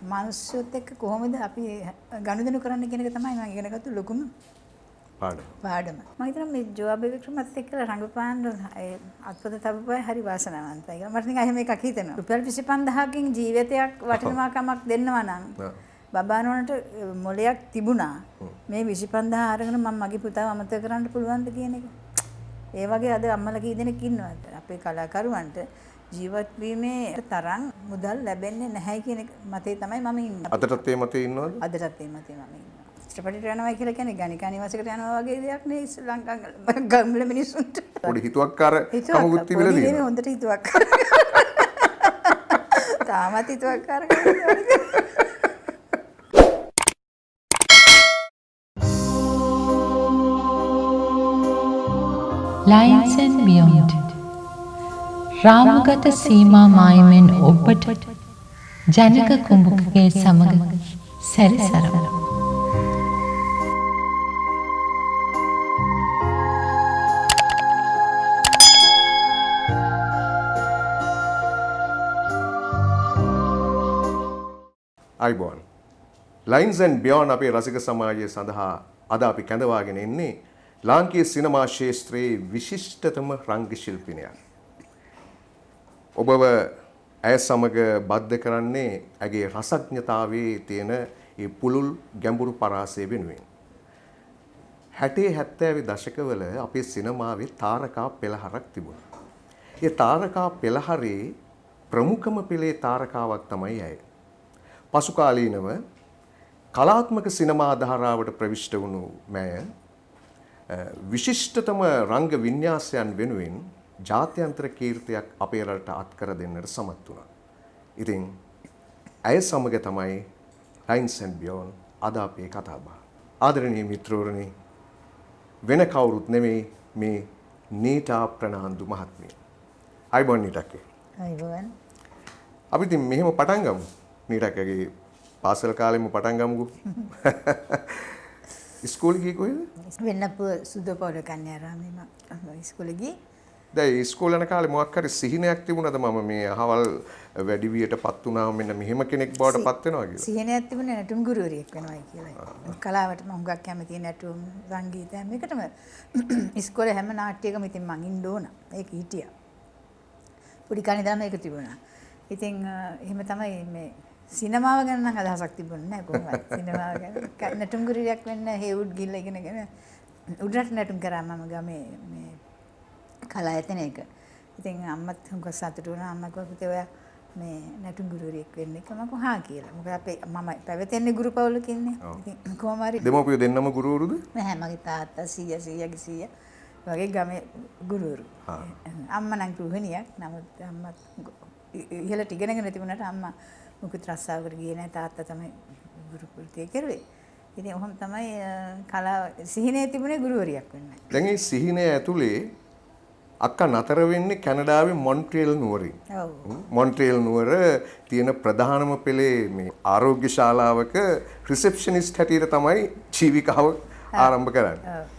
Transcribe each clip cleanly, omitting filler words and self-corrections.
මිනිස්සුත් එක්ක කොහොමද අපි ගනුදෙනු කරන්න කියන එක තමයි මම ඉගෙනගත්තු ලොකුම පාඩම. මම හිතනවා මේ ජෝබ් වික්‍රමත් එක්කලා රංගපාන ඒ අත්පොත තබපුවා හරි වාසනාවන්තයි කියලා. මට නිකන් එහෙම එකක් හිතෙනවා. රුපියල් 25000කින් ජීවිතයක් වටිනාකමක් දෙන්නවා නම් බබානෝනට මොලයක් තිබුණා. මේ 25000 අරගෙන මම මගේ පුතාව අමතක කරන්න පුළුවන්ද කියන එක. ඒ වගේ අද අම්මලා කී දෙනෙක් ඉන්නවද? අපේ කලාකරුවන්ට ජීවත් වීමේ තරම් මුදල් ලැබෙන්නේ නැහැ කියන මතේ තමයි මම ඉන්නේ. අදටත් ඒ මතේ ඉන්නවද? අදටත් ඒ මතේ මම ඉන්නවා. චිත්‍රපටයට යනවා කියලා කියන්නේ ගණිකා නිවාසයකට යනවා වගේ දෙයක් නේ ශ්‍රී ලංකා ගම්වල මිනිස්සුන්ට. පොඩි හිතුවක්කාර කමකුත් තිබිලා තියෙනවා. නේ හොඳට හිතුවක්කාර. තාමත් හිතුවක්කාර. Lines and Beyond රාමගත සීමා මායිමෙන් ඔබට ජනක කුඹුකගේ සමග සැරිසරමු. අයිබෝන් ලයින්ස් ඇන්ඩ් බියොන්ඩ් අපේ රසික සමාජය සඳහා අද අපි කැඳවාගෙන ඉන්නේ ලාංකීය සිනමා ශාස්ත්‍රයේ විශිෂ්ටතම රංග ශිල්පිනියක්. ඔබව ඇය සමග බද්ධ කරන්නේ ඇගේ රසඥතාවයේ තියෙන ඒ පුළුල් ගැඹුරු පරාසය වෙනුවෙන්. 60 70 දශකවල අපේ සිනමාවේ තාරකා පෙළහරක් තිබුණා. ඒ තාරකා පෙළහරේ ප්‍රමුඛම පෙළේ තාරකාවක් තමයි ඇය. පසු කාලීනව කලාත්මක සිනමා ධාරාවට ප්‍රවිෂ්ඨ වුණු මෑය විශිෂ්ටතම රංග වින්‍යාසයන් වෙනුවෙන් ජාත්‍යන්තර කීර්තියක් අපේ රටට අත්කර දෙන්නට සමත් වුණා. ඉතින් ඇය සමග තමයි ලයින්ස් ඇන්ඩ් බියොන්ඩ් අද අපේ කතාබහ. ආදරණීය මිත්‍රවරුනි, වෙන කවුරුත් නෙමෙයි මේ නීතා ප්‍රනාන්දු මහත්මිය. අයිබෝන් නීටක්කේ. අයිබෝන්. අපි ඉතින් මෙහෙම පටන් ගමු. නීටක්කගේ පාසල් කාලෙම පටන් ගමුකෝ. ඉස්කෝලේ ගියේ කොහෙද? වෙන්නපුව සුදපොළ කන්‍යාරාමේ මම ඉස්කෝලේ ගියේ. දැන් ඉස්කෝලේ යන කාලේ මොකක් හරි සිහිනයක් තිබුණාද මම මේ අහවල් වැඩි වියටපත් වුණාම මෙන්න මෙහෙම කෙනෙක් බවට පත් වෙනවා කියලා? සිහිනයක් තිබුණේ නැටුම් ගුරුවරියෙක් වෙනවයි කියලා. කලාවට මම හුඟක් කැමති නැටුම් සංගීත හැම එකටම ඉස්කෝලේ හැම නාට්‍යයකම ඉතින් මං ඉන්න ඕන. ඒක හිටියා. පොඩි කණේ දාම ඒක තිබුණා. ඉතින් එහෙම තමයි මේ සිනමාව ගැන නම් අදහසක් තිබුණේ නැහැ කොහොමද? සිනමාව ගැන නැටුම් ගුරුවරියක් වෙන්න හේවුඩ් ගිහිල්ලා ඉගෙනගෙන උඩරට නැටුම් කරා මම ගමේ මේ කලායතනයක. ඉතින් අම්මත් හුඟක් සතුටු වුණා. අම්මා කිව්වා පුතේ ඔයා මේ නැටුම් ගුරුවරියෙක් වෙන්න කියලා. මම කිව්වා හා කියලා. මොකද අපේ මම පැවැතෙන්නේ ගුරු පවුලක ඉන්නේ. ඉතින් කොහොම හරි දෙමව්පියෝ දෙන්නම ගුරුවරුද? නැහැ මගේ තාත්තා සීයාගේ වගේ ගමේ ගුරුවරු. අම්මා නම් ගෘහිණියක්. නමුත් අම්මත් ඉහළට ඉගෙනගෙන තිබුණාට අම්මා මුකුත් රස්සාවකට ගියේ නැහැ. තාත්තා තමයි ගුරු වෘත්තිය කරුවේ. ඉතින් ඔහොම තමයි කලාව සිහිනේ තිබුණේ ගුරුවරියක් වෙන්න. දැන් මේ සිහිනය ඇතුලේ අක්කා නතර වෙන්නේ කැනඩාවේ මොන්ට්‍රියල් නුවරින්. ඔව්. මොන්ට්‍රියල් නුවර තියෙන ප්‍රධානම පෙළේ මේ ආරෝග්‍ය ශාලාවක රිසෙප්ෂනිස්ට් හැටියට තමයි ජීවිකාව ආරම්භ කරන්නේ. ඔව්.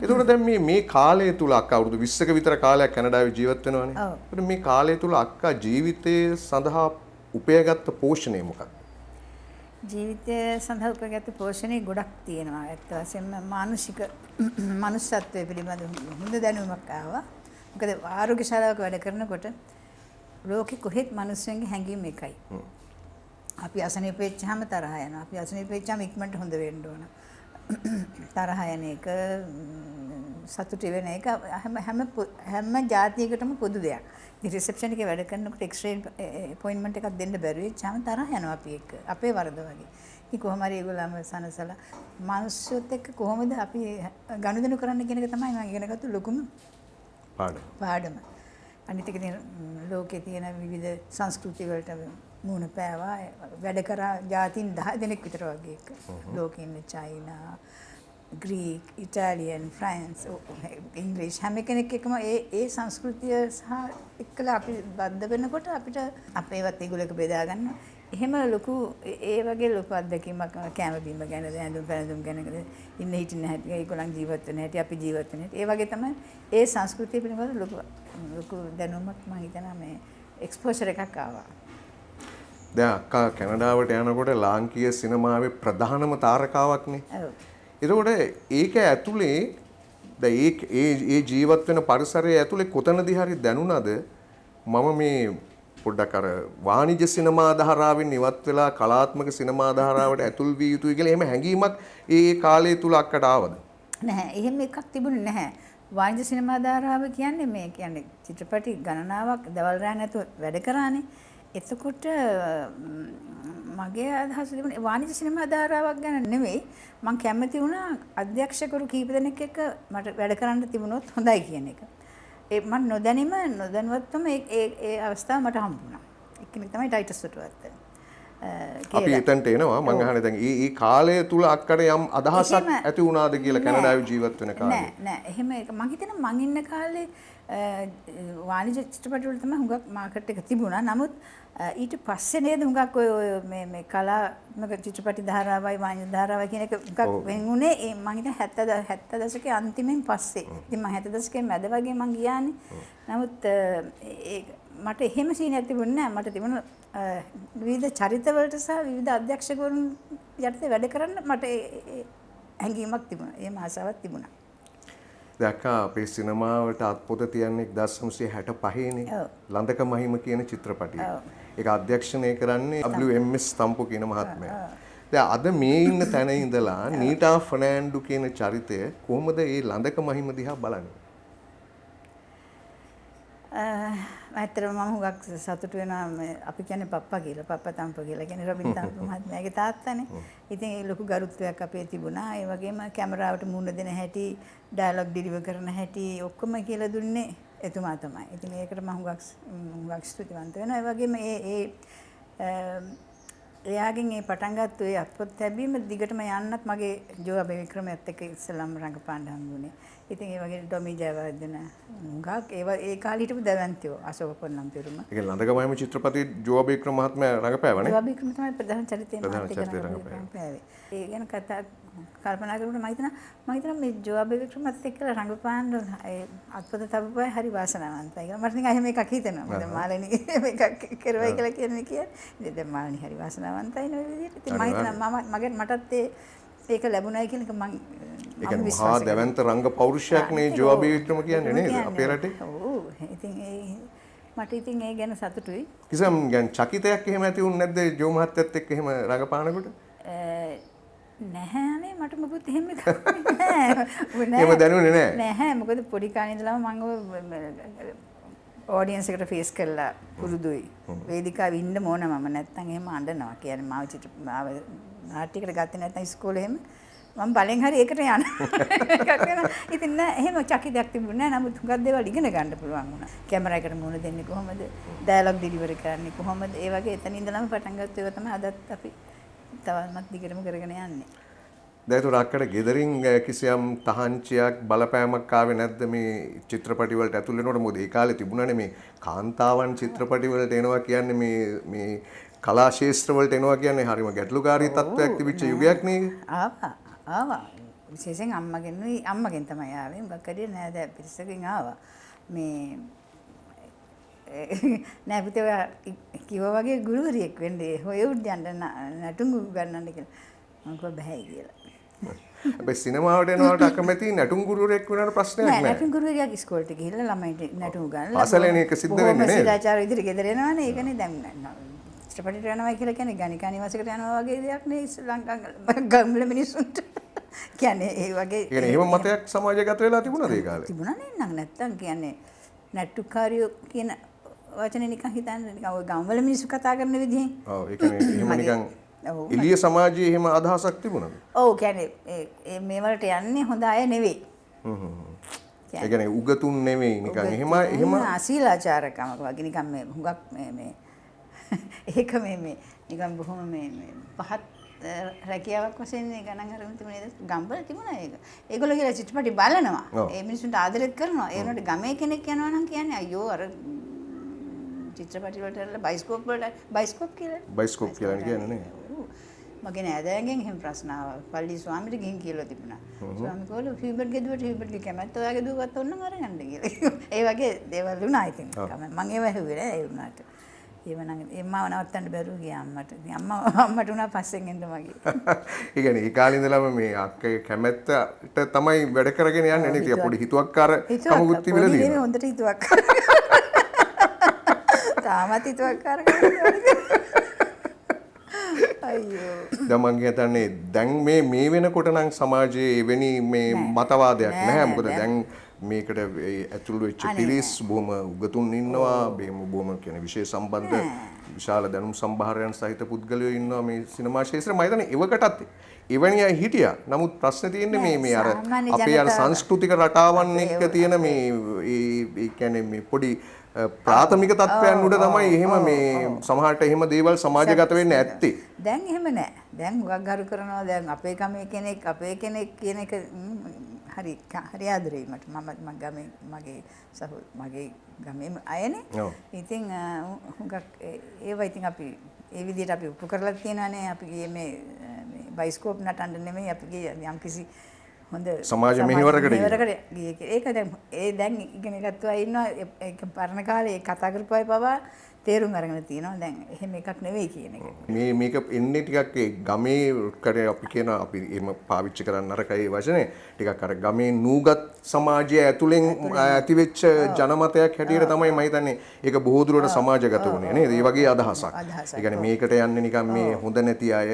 ඒතකොට දැන් මේ කාලය තුල අක්කා අවුරුදු 20ක විතර කාලයක් කැනඩාවේ ජීවත් වෙනවානේ. ඒතකොට මේ කාලය තුල අක්කා ජීවිතයේ සඳහා උපයගත්ත පෝෂණය මොකක්ද? ජීවිතය සඳහා උපයගත්ත පෝෂණය ගොඩක් තියෙනවා. ඇත්ත වශයෙන්ම මානසික මනුස්සත්වයේ පිළිබඳ හොඳ දැනුමක් ආවා. මොකද ආරෝග්‍ය ශාලාවක වැඩ කරනකොට ලෝකෙ කොහෙත් මිනිස්සුන්ගේ හැඟීම් එකයි. අපි අසනීප වෙච්චාම තරහ යනවා. අපි අසනීප වෙච්චාම ඉක්මනට හොඳ වෙන්න ඕන. තරහ යන එක සතුටු වෙන එක හැම ජාතියකටම පොදු දෙයක්. ඉතින් රිසෙප්ෂන් එකේ වැඩ කරනකොට එක්ස්රේ අපොයින්ට්මන්ට් එකක් දෙන්න බැරි වෙච්චාම තරහ යනවා අපි එක්ක. අපේ වරද වගේ. ඉතින් කොහොම හරි ඒගොල්ලන්ව සනසලා මිනිස්සුත් එක්ක කොහොමද අපි ගනුදෙනු කරන්න කියන එක තමයි මම ඉගෙනගත්තු ලොකුම පාඩම. අනිත් එක ලෝකේ තියෙන විවිධ සංස්කෘති වලට මුණ පෑවා. වැඩ කරා ජාතීන් 10 දෙනෙක් විතර වගේ එක. ලෝකේ ඉන්න චයිනා, ග්‍රීක්, ඉතාලියන්, ෆ්‍රාන්ස්, ඉංග්‍රීසි හැම කෙනෙක් එකම ඒ සංස්කෘතිය සහ එක්කලා අපි බද්ධ වෙනකොට අපිට අපේවත් ඒගොල්ලෝ එක බෙදා ගන්න. එහෙම ලොකු ඒ වගේ ලොකු අත්දැකීමක් කැම බීම ගැන දැනුම් පැනදුම් ගැන ඉන්න හිටින්න හැටි ඒගොල්ලන් ජීවත් වෙන හැටි අපි ජීවත් වෙන හැටි ඒ වගේ තමයි ඒ සංස්කෘතිය පිළිබඳ ලොකු දැනුමක් මම හිතනවා මේ එක්ස්පෝෂර් එකක් ආවා. දැන් අක්කා කැනඩාවට යනකොට ලාංකීය සිනමාවේ ප්‍රධානම තාරකාවක්නේ. ඔව්. ඒකෝට ඒක ඇතුලේ දැන් ඒ ජීවත් වෙන පරිසරය ඇතුලේ කොතනදී හරි දැනුණාද මම මේ පොඩ්ඩක් අර වාණිජ සිනමා ධාරාවෙන් ඉවත් වෙලා කලාත්මක සිනමා ධාරාවට ඇතුල් විය යුතුයි කියලා එහෙම හැඟීමක් ඒ කාලය තුල අක්කට ආවද? නැහැ. එහෙම එකක් තිබුණේ නැහැ. වාණිජ සිනමා ධාරාව කියන්නේ මේ කියන්නේ චිත්‍රපටි ගණනාවක් දවල් රෑ නැතුව වැඩ කරානේ. එතකොට මගේ අදහස තිබුණේ වාණිජ සිනමා ධාරාවක් ගැන නෙවෙයි. මම කැමති වුණා අධ්‍යක්ෂකවරු කීප දෙනෙක් එක්ක මට වැඩ කරන්න තිබුණොත් හොඳයි කියන එක. ඒ මම නොදැනුවත්වම ඒ අවස්ථාව මට හම්බුණා. එක්කෙනෙක් තමයි ටයිටස් සුටුවත්. අපි එතනට එනවා මම අහන්නේ දැන් මේ කාලය තුල අක්කට යම් අදහසක් ඇති වුණාද කියලා කැනඩාවේ ජීවත් වෙන කාලේ. නෑ එහෙම එක මම හිතනවා මං ඉන්න කාලේ වාණිජ චිත්‍රපට වල තමයි හුඟක් මාකට් එක තිබුණා. නමුත් ඊට පස්සේ නේද හුඟක් ඔය මේ කලාත්මක චිත්‍රපටි ධාරාවයි වාණිජ ධාරාවයි කියන එක හුඟක් වෙන් උනේ මම හිතන්නේ 70 දශකයේ අන්තිමෙන් පස්සේ. ඉතින් මම 70 දශකයේ මැද වගේ මං ගියානේ. නමුත් මට එහෙම සීනයක් තිබුණේ නෑ. මට තිබුණ විවිධ චරිතවලට සහ විවිධ අධ්‍යක්ෂකවරුන් යටතේ වැඩ කරන්න මට හැඟීමක් තිබුණා. එහෙම ආසාවක් තිබුණා. දැක්කා අපේ සිනමාවට අත්පොත තියන්නේ 1965 නේ. ලන්දක මහිම කියන චිත්‍රපටිය. ඒක අධ්‍යක්ෂණය කරන්නේ WMS තම්පු කියන මහත්මයා. දැන් අද මේ ඉන්න තැන ඉඳලා නීටා ෆර්නෑන්ඩු කියන චරිතය කොහොමද මේ ලන්දක මහිම දිහා බලන්නේ? ඇත්තටම මම හුඟක් සතුටු වෙනවා අපි කියන්නේ පප්පා කියලා. පප්පා තම්ප කියලා කියන්නේ රොබින් තම්ප මහත්මයාගේ තාත්තානේ. ඉතින් ඒ ලොකු ගරුත්වයක් අපේ තිබුණා. ඒ වගේම කැමරාවට මුහුණ දෙන හැටි, ඩයලොග් ඩිලිවර් කරන හැටි ඔක්කොම කියලා දුන්නේ එතුමා තමයි. ඉතින් ඒකට මම හුඟක් ස්තුතිවන්ත වෙනවා. ඒ වගේම එයාගෙන් මේ පටන් ගත්ත ඒ අත්පොත් ලැබීම දිගටම යන්නත් මගේ ජෝවා බේවික්‍රමයත් එක්ක ඉස්සෙල්ලාම රංගපාන්න හම්බුනේ. ඉතින් ඒ වගේ ඩොමි ජයවර්ධන හුඟක් ඒ කාලේ හිටපු දැවැන්තයෝ අශෝක පොන්නම් පිරුම. ඒක ලන්දක මහිම චිත්‍රපටයේ ජෝවා බේවික්‍රම මහත්මයා රඟපෑවනේ. ජෝවා බේවික්‍රම තමයි ප්‍රධාන චරිතය රඟපෑවේ. ඒ ගැන කල්පනා කරනකොට මම හිතනවා මේ ජෝවා බේවික්‍රමත් එක්කලා රඟපාන්න ඒ අත්පොත තබපුවා හරි වාසනාවන්තයි කියලා. මට නිකන් එහෙම එකක් හිතෙනවා. මොකද මාළනි මේක කරුවයි කියලා කියන්නේ. දැන් මාළනි හරි වාසනාවන්තයි නේ විදිහට. ඉතින් මම හිතනවා මටත් ඒක ලැබුණයි කියන එක මම ඒ කියන්නේ මහා දැවැන්ත රංග පෞරුෂයක් නේ ජෝවා බේවික්‍රම කියන්නේ නේද අපේ රටේ? ඔව්. ඉතින් මට ඉතින් ඒ ගැන සතුටුයි. කිසිම කියන්නේ චකිතයක් එහෙම ඇති වුනේ නැද්ද ජෝ මහත්තයත් එක්ක එහෙම රඟපානකොට? නැහැ මට මොකුත් එහෙම නෑ. එහෙම දැනුනේ නෑ. නැහැ මොකද පොඩි කාලේ ඉඳලම මම ඔඩියන්ස් එකට ෆේස් කරලා පුරුදුයි. වේදිකාවේ ඉන්න ඕන මම නැත්තම් එහෙම අඬනවා. කියන්නේ මාව නාට්‍යයකට ගත්තේ නැත්නම් ඉස්කෝලේ එහෙම මම බලෙන් හරි ඒකට යන එකක් වෙනවා. ඉතින් නෑ එහෙම චකිතයක් තිබුණේ නෑ. නමුත් හුඟක් දේවල් ඉගෙන ගන්න පුළුවන් වුණා. කැමරා එකට මුහුණ දෙන්නේ කොහොමද? ඩයලොග් ඩිලිවර් කරන්නේ කොහොමද? ඒ වගේ එතන ඉඳලම පටන් ගත්ත ඒවා තමයි අදත් අපි තවමත් දිගටම කරගෙන යන්නේ. දැන් ඒක අක්කට ගෙදරින් කිසියම් තහංචියක් බලපෑමක් ආවේ නැද්ද මේ චිත්‍රපටි වලට ඇතුල් වෙනකොට? මොකද ඒ කාලේ තිබුණානේ මේ කාන්තාවන් චිත්‍රපටි වලට එනවා කියන්නේ මේ කලා ශාස්ත්‍ර වලට එනවා කියන්නේ හරිම ගැටලුකාරී තත්ත්වයක් තිබිච්ච යුගයක් නේද? ආවා. විශේෂයෙන් අම්මගෙන් තමයි ආවේ. මොකක් හරි නෑ දැන් පිරිසකින් ආවා. මේ නෑ පුතේ ඔයා කිව්වා වගේ ගුරුවරියෙක් වෙන්නේ. හොය උඩයන්ට නටුම් ගන්නන්න කියලා. මම කිව්වා බෑ කියලා. අපි සිනමාවට එනවට අකමැති නටුම් ගුරුවරයෙක් වෙනවට ප්‍රශ්නයක් නෑ. නෑ නටුම් ගුරුවරියක් ඉස්කෝලේට ගිහිල්ලා ළමයින්ට නටුම් ගන්නලා. පාසලේනේ ඒක සිද්ධ වෙන්නේ නේද? සිතාචාර විදිහට ගෙදර එනවනේ. ඒකනේ දැන් චිත්‍රපටයට යනවා කියලා කියන්නේ ගණිකා නිවාසයකට යනවා වගේ දෙයක් නේ ලංකාවේ ගම්වල මිනිස්සුන්ට. කියන්නේ ඒ වගේ. ඒ කියන්නේ එහෙම මතයක් සමාජගත වෙලා තිබුණාද ඒ කාලේ? තිබුණා නේ නැත්තම් කියන්නේ නටුකාරියෝ කියන වචනේ නිකන් හිතන්නේ නිකන් ඔය ගම්වල මිනිස්සු කතා කරන විදිහෙන්. ඔව් ඒ කියන්නේ එහෙම නිකන් එළිය සමාජයේ එහෙම අදහසක් තිබුණාද? ඔව් කියන්නේ මේ වලට යන්නේ හොඳ අය නෙවෙයි. ඒ කියන්නේ උගතුන් නෙවෙයි නිකන් එහෙම අශීලාචාරකමක් වගේ නිකන් මේ හුඟක් මේ ඒක මේ නිකන් බොහොම මේ පහත් රැකියාවක් වශයෙන් ගණන් අරගෙන තිබුණේ නේද? ගම්වල තිබුණා ඒක. ඒගොල්ලෝ කියලා චිත්‍රපටි බලනවා. ඒ මිනිස්සුන්ට ආදරෙත් කරනවා. ඒ වුණාට ගමේ කෙනෙක් යනවා නම් කියන්නේ අයියෝ අර චිත්‍රපටි වලට බයිස්කෝප් කියලා කියන්නේ නේ. මගේ නෑදෑයන්ගෙන් එහෙම ප්‍රශ්න ආවා. පල්ලි ස්වාමීට ගිහින් කියලා තිබුණා. ස්වාමී කෝල හියුබර්ට් ගෙදුවට හියුබර්ට්ගේ කැමැත්ත ඔයාගේ දුවවත් ඕනනම් අරගන්න කියලා. ඒ වගේ දේවල් වුණා ඉතින්. මම ඒව ඇහුවේ නෑ ඒ වුණාට. ඒවනම් එම්මාව නවත්තන්න බැරුව ගියා අම්මට. ඉතින් අම්මට උනා පස්සෙන් එන්න මගේ. ඒ කියන්නේ ඒ කාලේ ඉඳලම මේ අක්කගේ කැමැත්තට තමයි වැඩ කරගෙන යන්නේ නේද? පොඩි හිතුවක්කාර කමකුත් තිබිලා පොඩි නෙමෙයි තියෙනවා. හොඳට හිතුවක්කාර. තාමත් හිතුවක්කාර කරන්නේ. අයියෝ. දැන් මම හිතන්නේ දැන් මේ වෙනකොට නම් සමාජයේ එවැනි මේ මතවාදයක් නැහැ. මොකද දැන් මේකට ඇතුළු වෙච්ච පිරිස් බොහොම උගතුන් ඉන්නවා. බොහොම කියන්නේ විශේෂ සම්බන්ධ විශාල දැනුම් සම්භාරයන් සහිත පුද්ගලයෝ ඉන්නවා මේ සිනමා ශාස්ත්‍රයේ. මම හිතන්නේ එවකටත් එවැනි අය හිටියා. නමුත් ප්‍රශ්නේ තියෙන්නේ මේ අර අපේ අර සංස්කෘතික රටාවන් එක්ක තියෙන මේ ඒ කියන්නේ මේ පොඩි ප්‍රාථමික තත්ත්වයන් උඩ තමයි එහෙම මේ සමහරට එහෙම දේවල් සමාජගත වෙන්නේ ඇත්තේ. දැන් එහෙම නැහැ. දැන් හුඟක් ගරු කරනවා. දැන් අපේ ගමේ කෙනෙක් අපේ කෙනෙක් කියන එක හරි ආදරෙයි මට. මම ගමේ මගේ ගමේ අයනේ. ඉතින් හුඟක් ඒවා ඉතින් අපි ඒ විදිහට අපි උපු කරලා තියෙනවානේ. අපි මේ බයිස්කෝප් නටන්න නෙමෙයි අපි යම්කිසි හොඳ සමාජ මෙහෙවරකට ගියේ. ඒක දැන් ඉගෙන ගත්තු අය ඉන්නවා. ඒක පරණ කාලේ කතා කරපු අය පවා තේරුම් අරගෙන තියෙනවා. දැන් එහෙම එකක් නෙවෙයි කියන එක. මේක එන්නේ ටිකක් ඒ ගමේ කරේ අපි කියන අපි එහෙම පාවිච්චි කරන්න නරකයි වචනේ. ටිකක් අර ගමේ නූගත් සමාජය ඇතුලෙන් ඇතිවෙච්ච ජනමතයක් හැටියට තමයි මම හිතන්නේ ඒක බොහෝ දුරට සමාජගත වුණේ නේද? ඒ වගේ අදහසක්. ඒ කියන්නේ මේකට යන්නේ නිකන් මේ හොඳ නැති අය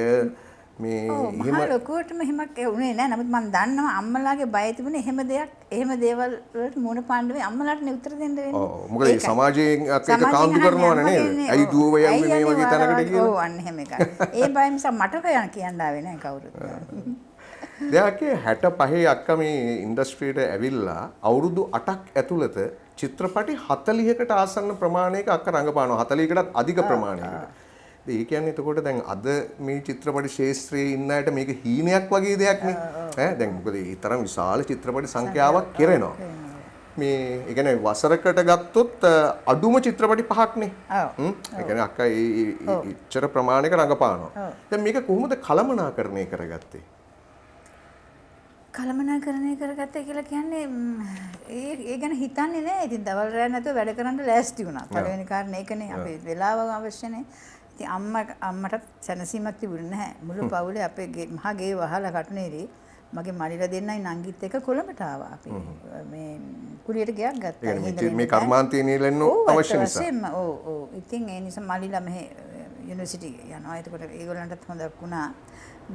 මේ එහෙම ලොකුවටම එහෙමක් වුණේ නැහැ. නමුත් මම දන්නවා අම්මලාගේ බය තිබුණේ එහෙම දේවල් වලට මුණ පාන්න වෙයි. අම්මලාටනේ උත්තර දෙන්න වෙන්නේ. ඔව් මොකද මේ සමාජයෙන් එක්ක කාන්දු කරනවනේ නේද? ඇයි දුව යන්නේ මේ වගේ තැනකට කියලා. ඔව් අන්න එහෙම එකයි. ඒ බය නිසා මට කියන්න ආවේ නැහැ කවුරුත්. දෙයක්ේ 65 අක්කා මේ ඉන්ඩස්ට්‍රියට ඇවිල්ලා අවුරුදු 8ක් ඇතුළත චිත්‍රපටි 40කට ආසන්න ප්‍රමාණයක අක්ක රඟපානවා. 40කටත් අධික ප්‍රමාණයකට. ඒ කියන්නේ එතකොට දැන් අද මේ චිත්‍රපටි ශාස්ත්‍රයේ ඉන්න අයට මේක හීනයක් වගේ දෙයක් නේ. ඈ දැන් මොකද ඒ තරම් විශාල චිත්‍රපටි සංඛ්‍යාවක් කෙරෙනවා. මේ ඒ කියන්නේ වසරකට ගත්තොත් අඩුම චිත්‍රපටි 5ක්නේ. ඒ කියන්නේ අක්කා ඒ ඉච්ඡර ප්‍රමාණයක රඟපානවා. දැන් මේක කොහොමද කළමනාකරණය කරගත්තේ? කළමනාකරණය කරගත්තේ කියලා කියන්නේ ඒ ගැන හිතන්නේ නැහැ. ඉතින් දවල් රැ නැතුව වැඩ කරන්න ලෑස්ති වුණා. පළවෙනි කාරණේ ඒකනේ. අපේ වෙලාව අවශ්‍යනේ. ඉතින් අම්මට සැනසීමක් තිබුණේ නැහැ. මුළු පවුලේ අපේ මහා ගේ වහලා කටුනේරි මගේ මලිලා දෙන්නයි නංගිත් එක්ක කොළඹට ආවා. අපි මේ කුලියට ගියක් ගත්තා. මේ කර්මාන්තයේ නිලෙන්න අවශ්‍ය නිසා. ඔව්. ඉතින් ඒ නිසා මලිලා මෙහෙ යුනිවර්සිටි යනවා. එතකොට ඒගොල්ලන්ටත් හොඳක් වුණා.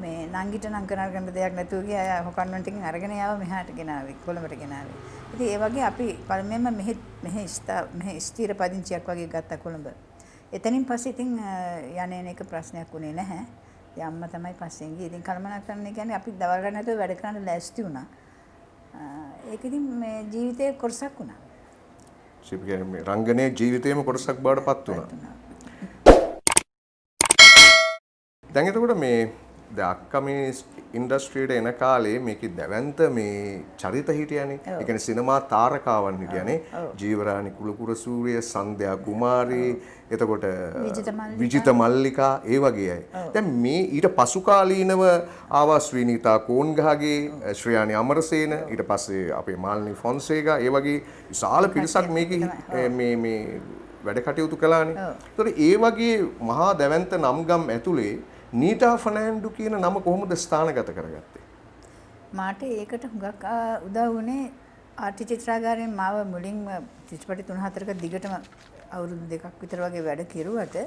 මේ නංගිට නම් කරගන්න දෙයක් නැතුව ගියා. කොන්වෙන්ට් එකෙන් අරගෙන ආවා මෙහාට ගෙනාවේ කොළඹට ගෙනාවේ. ඉතින් ඒ වගේ අපි පළමුවෙන්ම මෙහෙ ස්ථිර පදිංචියක් වගේ ගත්තා කොළඹ. එතනින් පස්සේ ඉතින් යන්නේ එක ප්‍රශ්නයක් වුණේ නැහැ. ඉතින් අම්මා තමයි පස්සෙන් ගියේ. ඉතින් කළමනාකරණය කියන්නේ අපි දවල් ගන්න නැතුව වැඩ කරන්න ලෑස්ති වුණා. ඒක ඉතින් මේ ජීවිතයේ කොටසක් වුණා. ශිල්ප කියන්නේ මේ රංගනයේ ජීවිතේම කොටසක් බවට පත් වුණා. දැන් එතකොට මේ අක්කා මේ ඉන්ඩස්ට්‍රියට එන කාලේ මේකේ දැවැන්ත මේ චරිත හිටියනේ. ඒ කියන්නේ සිනමා තාරකාවන් හිටියනේ. ජීවරාණි කුලපුරසූරිය, සන්ධ්‍යා කුමාරී, එතකොට විජිත මල්ලිකා ඒ වගේ අය. දැන් මේ ඊට පසු කාලීනව ආවා ශ්‍රීනීතා කෝන්ගහගේ, ශ්‍රියානි අමරසේන, ඊට පස්සේ අපේ මාල්නි ෆොන්සේගා ඒ වගේ විශාල පිරිසක් මේකේ මේ වැඩ කටයුතු කළානේ. ඒතකොට ඒ වගේ මහා දැවැන්ත නම්ගම් ඇතුලේ නීටා ෆර්නෑන්ඩු කියන නම කොහොමද ස්ථානගත කරගත්තේ? මාට ඒකට හුඟක් උදව් වුණේ ආර්ටි චිත්‍රාගාරයෙන් මාව මුලින්ම චිත්‍රපටි 3-4ක දිගටම අවුරුදු 2ක් විතර වගේ වැඩ කෙරුවට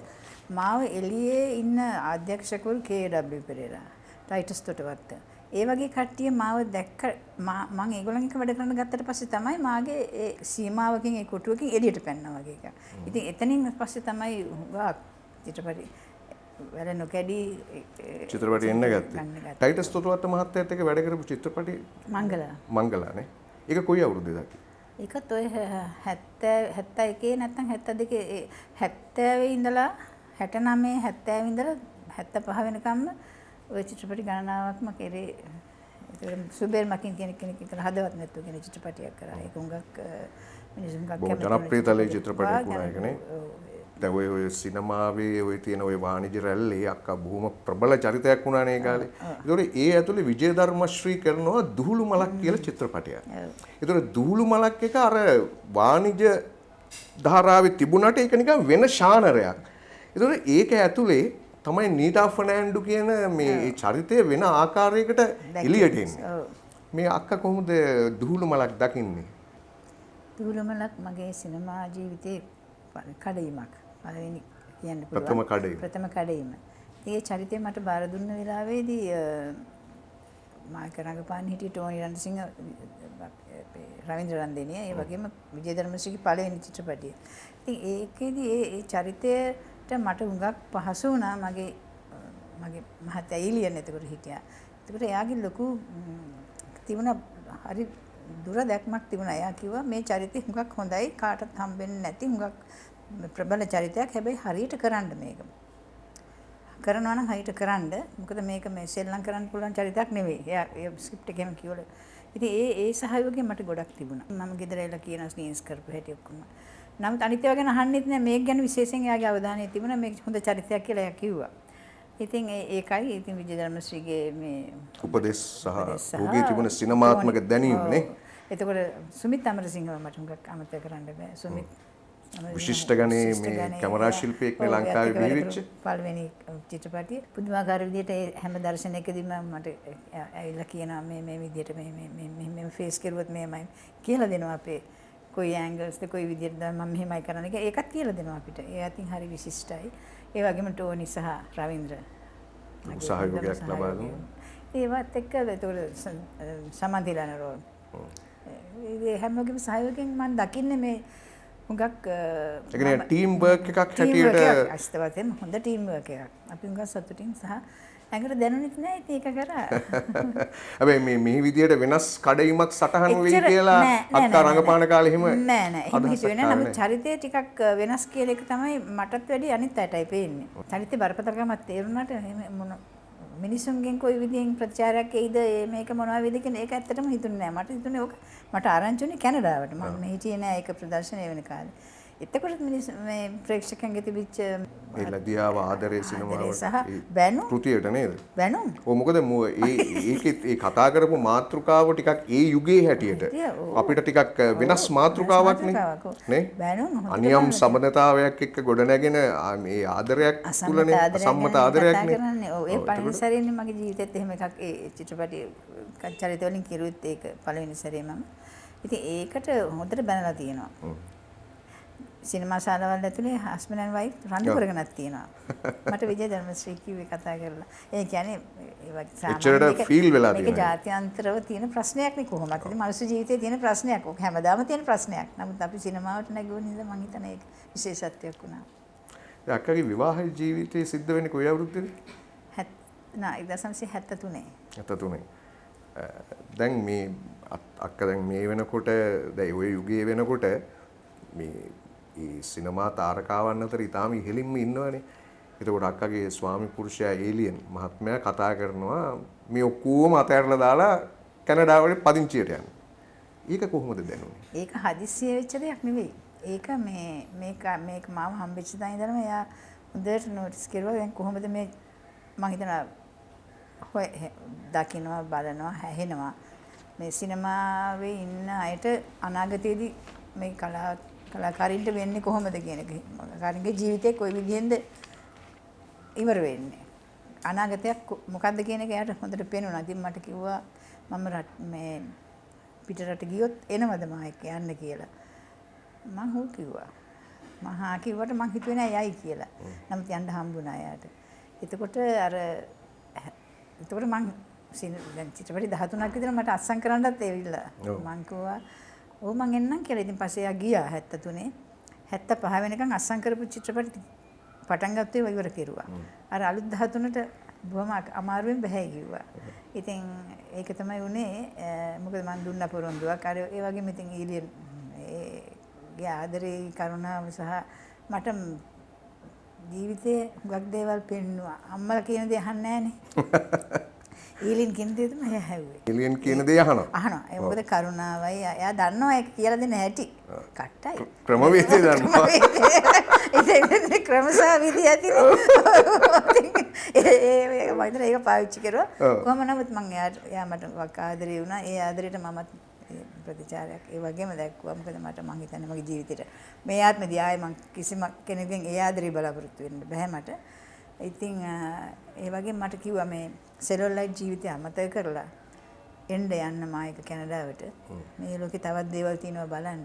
මාව එළියේ ඉන්න අධ්‍යක්ෂකවරු කේ.ඩබ්ලිව් පෙරේරා, ටයිටස් තොටවත්ත. ඒ වගේ කට්ටිය මාව දැක්ක මම ඒගොල්ලන් එක්ක වැඩ කරන්න ගත්තට පස්සේ තමයි මාගේ ඒ සීමාවකින් ඒ කොටුවකින් එළියට පැන්නා වගේ එකක්. ඉතින් එතනින් පස්සේ තමයි හුඟක් චිත්‍රපටි වැඩ නොකැඩී චිත්‍රපටි එන්න ගත්තේ. ටයිටස් තොටවත්ත මහත්තයාත් එක්ක වැඩ කරපු චිත්‍රපටි මංගලානේ. ඒක කොයි අවුරුද්දේද? ඒකත් ඔය 71 නැත්නම් 72 70 ඉඳලා 69 70 ඉඳලා 75 වෙනකම්ම ඔය චිත්‍රපටි ගණනාවක්ම කරේ. ඒක සුබේර් මකින් කියන කෙනෙක් විතර හදවත් නැතුව කියන චිත්‍රපටියක් කරා. ඒක උඟක් මිනිසුන් ගක්කම ජනප්‍රියතලයේ චිත්‍රපටයක් වුණා ඒකනේ. දැන් ඔය සිනමාවේ ඔය තියෙන ඔය වාණිජ රැල්ලේ අක්කා බොහොම ප්‍රබල චරිතයක් වුණානේ ඒ කාලේ. ඒතකොට ඒ ඇතුලේ විජේධර්මශ්‍රී කරනවා දුහුළු මලක් කියලා චිත්‍රපටයක්. ඒතකොට දුහුළු මලක් එක අර වාණිජ ධාරාවේ තිබුණාට ඒක නිකන් වෙන ශානරයක්. ඒතකොට ඒක ඇතුලේ තමයි නීටා ෆර්නෑන්ඩු කියන මේ චරිතය වෙන ආකාරයකට එළියට එන්නේ. ඔව්. මේ අක්කා කොහොමද දුහුළු මලක් දකින්නේ? දුරමලක් මගේ සිනමා ජීවිතේ කඩයිමක්. පළවෙනි කියන්න පුළුවන්. ප්‍රථම කඩයිම. ප්‍රථම කඩයිම. ඒ චරිතය මට බාර දුන්න වෙලාවේදී මාක රංගපාන හිටිය ටෝනි රණසිංහ රවීන්ද්‍ර රන්දේනිය ඒ වගේම විජය ධර්මශ්‍රීගේ පළවෙනි චිත්‍රපටිය. ඉතින් ඒකෙදී ඒ චරිතයට මට හුඟක් පහසු වුණා මගේ මහත්තයා එලියන් එතකොට හිටියා. එතකොට එයාගේ ලොකු තිබුණ හරි දුර දැක්මක් තිබුණා. එයා කිව්වා මේ චරිතය හුඟක් හොඳයි කාටවත් හම්බෙන්නේ නැති හුඟක් ප්‍රබල චරිතයක්. හැබැයි හරියට කරන්න මේක. කරනවා නම් හරියට කරන්න. මොකද මේක මේ සෙල්ලම් කරන්න පුළුවන් චරිතයක් නෙවෙයි. එයා ඒ ස්ක්‍රිප්ට් එකේම කිව්වල. ඉතින් ඒ සහයෝගය මට ගොඩක් තිබුණා. මම ගෙදර ඇවිල්ලා කියන ස්නීන්ස් කරපු හැටි ඔක්කොම. නමුත් අනිත් ඒවා ගැන අහන්නෙත් නෑ. මේක ගැන විශේෂයෙන් එයාගේ අවධානය තිබුණා. මේක හොඳ චරිතයක් කියලා එයා කිව්වා. ඉතින් ඒකයි ඉතින් විජය ධර්මශ්‍රීගේ මේ උපදෙස් සහ ඔහුගේ තිබුණ සිනමාත්මක දැනීම නේ. එතකොට සුමිත් අමරසිංහව මට හුඟක් අමතක කරන්න බෑ. සුමිත් විශිෂ්ට ගණේ මේ කැමරා ශිල්පියෙක් නේ ලංකාවේ බිහි වෙච්ච පළවෙනි චිත්‍රපටිය. පුදුමාකාර විදිහට ඒ හැම දර්ශනයකදීම මට ඇවිල්ලා කියනවා මේ විදිහට මේ ෆේස් කරුවොත් මෙහෙමයි කියලා දෙනවා අපේ කොයි ඇන්ගල්ස්ද කොයි විදිහටද මම මෙහෙමයි කරන්න කියලා ඒකත් කියලා දෙනවා අපිට. ඒ අතින් හරි විශිෂ්ටයි. ඒ වගේම ටෝනි සහ රවීන්ද්‍ර සහයෝගයක් ලබා දුන්නා. ඒවත් එක්ක ඒතකොට සමන්තිලාන රෝල්. ඒ හැමෝගෙම සහයෝගයෙන් මම දකින්නේ මේ හුඟක් ඒ කියන්නේ ටීම් වර්ක් එකක් හැටියට අස්තවතෙන් හොඳ ටීම් වර්ක් එකක්. අපි හුඟක් සතුටින් සහ ඇඟට දැනුනෙත් නෑ ඉතින් ඒක කරා. හැබැයි මේ විදියට වෙනස් කඩයිමක් සටහන් වෙයි කියලා අක්කා රංගපාන කාලේ එහෙම නෑ එහෙම හිතුවේ නෑ. නමුත් චරිතය ටිකක් වෙනස් කියලා එක තමයි මටත් වැඩි අනිත් අයටයි පේන්නේ. චරිතේ බරපතලකමක් තේරුණාට මොන මිනිසුන්ගෙන් කොයි විදිහෙන් ප්‍රතිචාරයක් එයිද මේක මොනවා වේද කියන ඒක ඇත්තටම හිතුනේ නෑ. මට හිතුනේ ඕක මට ආරංචි වුණේ කැනඩාවට. මම හිටියේ නෑ ඒක ප්‍රදර්ශනය වෙන කාලේ. එතකොට මිනිස් මේ ප්‍රේක්ෂකයන්ගේ තිබිච්ච ඒ ලදියාව ආදරේ සිනමාවට සහ බැනු කෘතියට නේද? බැනු. ඔව් මොකද ඒකෙත් ඒ කතා කරපු මාතෘකාව ටිකක් ඒ යුගයේ හැටියට අපිට ටිකක් වෙනස් මාතෘකාවක් නේ. බැනු. අනියම් සම්බන්ධතාවයක් එක්ක ගොඩනැගෙන මේ ආදරයක් තුලනේ සම්මත ආදරයක් නේ. ඔව් ඒ පළවෙනි සැරේනේ මගේ ජීවිතේත් එහෙම එකක් ඒ චිත්‍රපටි චරිත වලින් කිරුවෙත් ඒක පළවෙනි සැරේ මම. ඉතින් ඒකට හොඳට බැනලා තියෙනවා. සිනමා ශාලාවල් ඇතුලේ හස්බන්ඩ් ඇන්ඩ් වයිෆ් රණ්ඩු කරගෙනක් තියෙනවා. මට විජය ධර්මශ්‍රී කිව්වේ කතා කරලා. ඒ කියන්නේ ඒ වගේ සාමාන්‍ය ෆීල් වෙලා තියෙනවා. මේක ජාත්‍යන්තරව තියෙන ප්‍රශ්නයක් නේ කොහොමද? ඉතින් මනුස්ස ජීවිතේ තියෙන ප්‍රශ්නයක්. ඔක හැමදාම තියෙන ප්‍රශ්නයක්. නමුත් අපි සිනමාවට නැගුණ නිසා මම හිතන්නේ ඒක විශේෂත්වයක් වුණා. ඒ අක්කගේ විවාහ ජීවිතේ සිද්ධ වෙන්නේ කොයි අවුරුද්දේද? 1973. 73. දැන් මේ අක්කා දැන් මේ වෙනකොට දැන් ওই යුගයේ වෙනකොට මේ ඒ සිනමා තාරකාවන් අතර ඉතාම ඉහළින්ම ඉන්නවනේ. එතකොට අක්කගේ ස්වාමි පුරුෂයා ඒලියන් මහත්මයා කතා කරනවා මේ ඔක්කොම අතහැරලා දාලා කැනඩාවට පදිංචියට යන්න. ඒක කොහොමද දැනුනේ? ඒක හදිස්සිය වෙච්ච දෙයක් නෙවෙයි. ඒක මේක මාව හම්බෙච්ච දා ඉඳන්ම එයා හොඳට නොටිස් කරුවා. දැන් කොහොමද මේ මම හිතනවා දකින්නවා බලනවා හැහෙනවා මේ සිනමාවේ ඉන්න අයට අනාගතයේදී මේ කලාකාරින්ට වෙන්නේ කොහොමද කියන එක. කලාකාරින්ගේ ජීවිතේ කොයි විදිහෙන්ද ඉවර වෙන්නේ. අනාගතයක් මොකද්ද කියන එක එයාට හොඳට පේනුණා. ඉතින් මට කිව්වා මම මේ පිටරට ගියොත් එනවද මායික් යන්න කියලා. මම හො කිව්වා. මම හා කිව්වට මං හිතුවේ නෑ යයි කියලා. නමුත් යන්න හම්බුණා එයාට. එතකොට මං දැන් චිත්‍රපටි 13ක් විතර මට අස්සම් කරන්නත් ඇවිල්ලා. මං කිව්වා ඔව් මං එන්නම් කියලා. ඉතින් පස්සේ එයා ගියා 73. 75 වෙනකන් අස්සම් කරපු චිත්‍රපටි පටන් ගත්තේ ඉවර කෙරුවා. අර අලුත් 13ට බොහොම අමාරුවෙන් බෑ කිව්වා. ඉතින් ඒක තමයි උනේ. මොකද මං දුන්න පොරොන්දුවක්. අර ඒ වගේම ඉතින් ඊලියන් ගේ ආදරේ කරුණාව සහ මට ජීවිතේ හුඟක් දේවල් පෙන්නුවා. අම්මලා කියන දේ අහන්නේ නැහනේ. ඊලින් කියන දේ තමයි ඇහුවේ. ඊලින් කියන දේ අහනවා. අහනවා. ඒ මොකද කරුණාවයි එයා දන්නවා ඒක කියලා දෙන්න හැටි. කට්ටයි. ක්‍රමවේදය දන්නවා. ඒක ක්‍රමසහ විදි ඇතිනේ. ඒ මම ඒක පාවිච්චි කරුවා. කොහොම නමුත් මම එයා මට ආදරේ වුණා. ඒ ආදරේට මමත් ප්‍රතිචාරයක් ඒ වගේම දැක්කුවා. මොකද මට මං හිතන්නේ මගේ ජීවිතේට මේ ආත්මෙදී ආයේ මං කිසිම කෙනෙකුගෙන් ඒ ආදරේ බලාපොරොත්තු වෙන්න බෑ මට. ඉතින් ඒ වගේම මට කිව්වා මේ සෙලුලයිට් ජීවිතය අමතක කරලා එන්න යන්න මායික කැනඩාවට. මේ ලෝකේ තවත් දේවල් තියෙනවා බලන්න.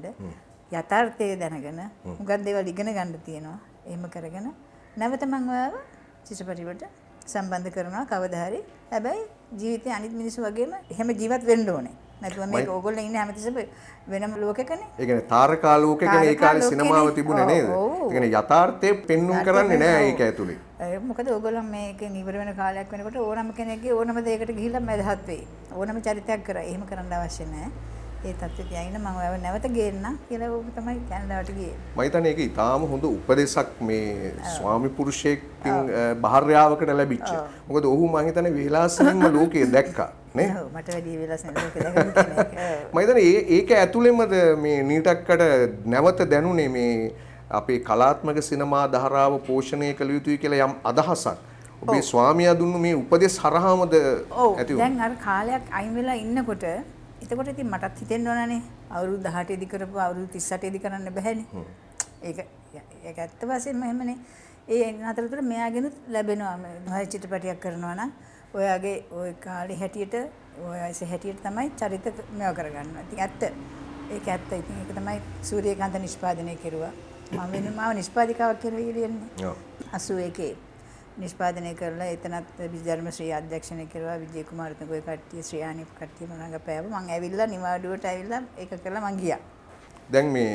යථාර්ථය දැනගෙන මුගක් දේවල් ඉගෙන ගන්න තියෙනවා. එහෙම කරගෙන නැවත මම ඔයාව චිත්‍රපටියට සම්බන්ධ කරනවා කවදා හරි. හැබැයි ජීවිතේ අනිත් මිනිස්සු වගේම එහෙම ජීවත් වෙන්න ඕනේ. නැතුව මේක ඕගොල්ලෝ ඉන්නේ හැමතිස්සෙම වෙනම ලෝකෙකනේ. ඒ කියන්නේ තාරකා ලෝකෙකනේ ඒ කාලේ සිනමාව තිබුණේ නේද? ඒ කියන්නේ යථාර්ථය පෙන්눔 කරන්නේ නැහැ ඒක ඇතුලේ. මොකද ඕගොල්ලෝ මේකෙන් ඉවර වෙන කාලයක් වෙනකොට ඕනම කෙනෙක්ගේ ඕනම දෙයකට ගිහිල්ලා මැදහත් වෙයි. ඕනම චරිතයක් කරා. එහෙම කරන්න අවශ්‍ය නැහැ. ඒ තත්ත්වයට යයින මම ඔයව නැවත ගේන්නම් කියලා ඕක තමයි කැනඩාවට ගියේ. මම හිතන්නේ ඒක ඊටාම හොඳ උපදේශක් මේ ස්වාමි පුරුෂයෙක්ගෙන් භාර්යාවකට ලැබිච්ච. මොකද ඔහු මම හිතන්නේ විලාසින්ම ලෝකය දැක්කා නේ? ඔව් මට වැඩි විලාසින් ලෝකය දැකපු කෙනෙක්. මම හිතන්නේ ඒක ඇතුළෙමද මේ නීටක්කට නැවත දැනුනේ මේ අපේ කලාත්මක සිනමා ධාරාව පෝෂණය කළ යුතුයි කියලා යම් අදහසක්. ඔබේ ස්වාමියා දුන්නු මේ උපදේශ හරහාමද ඇති වුනේ? දැන් අර කාලයක් අයින් වෙලා ඉන්නකොට එතකොට ඉතින් මටත් හිතෙන්න ඕනනේ අවුරුදු 18 දී කරපුව අවුරුදු 38 දී කරන්න බෑනේ. ඒක ඇත්ත වශයෙන්ම එහෙමනේ. ඒ අතරතුර මෙයාගෙනුත් ලැබෙනවා මේ චිත්‍රපටයක් කරනවා නම් ඔයාගේ ওই කාලේ හැටියට ඔය ඇසේ හැටියට තමයි චරිත මේව කරගන්නවා. ඉතින් ඇත්ත. ඒක ඇත්ත. ඉතින් ඒක තමයි සූර්යකාන්ත නිෂ්පාදනය කෙරුවා. මම වෙන මාව නිෂ්පාදිකාවක් කියලා කියන්නේ. ඔව්. 81 නිෂ්පාදනය කරලා එතනත් විජයධර්ම ශ්‍රී අධ්‍යක්ෂණය කරුවා විජේ කුමාරතුංග ඔය කට්ටිය ශ්‍රියානි කට්ටිය මම ගපෑව මම ඇවිල්ලා නිවාඩුවට ඇවිල්ලා ඒක කරලා මං ගියා. දැන් මේ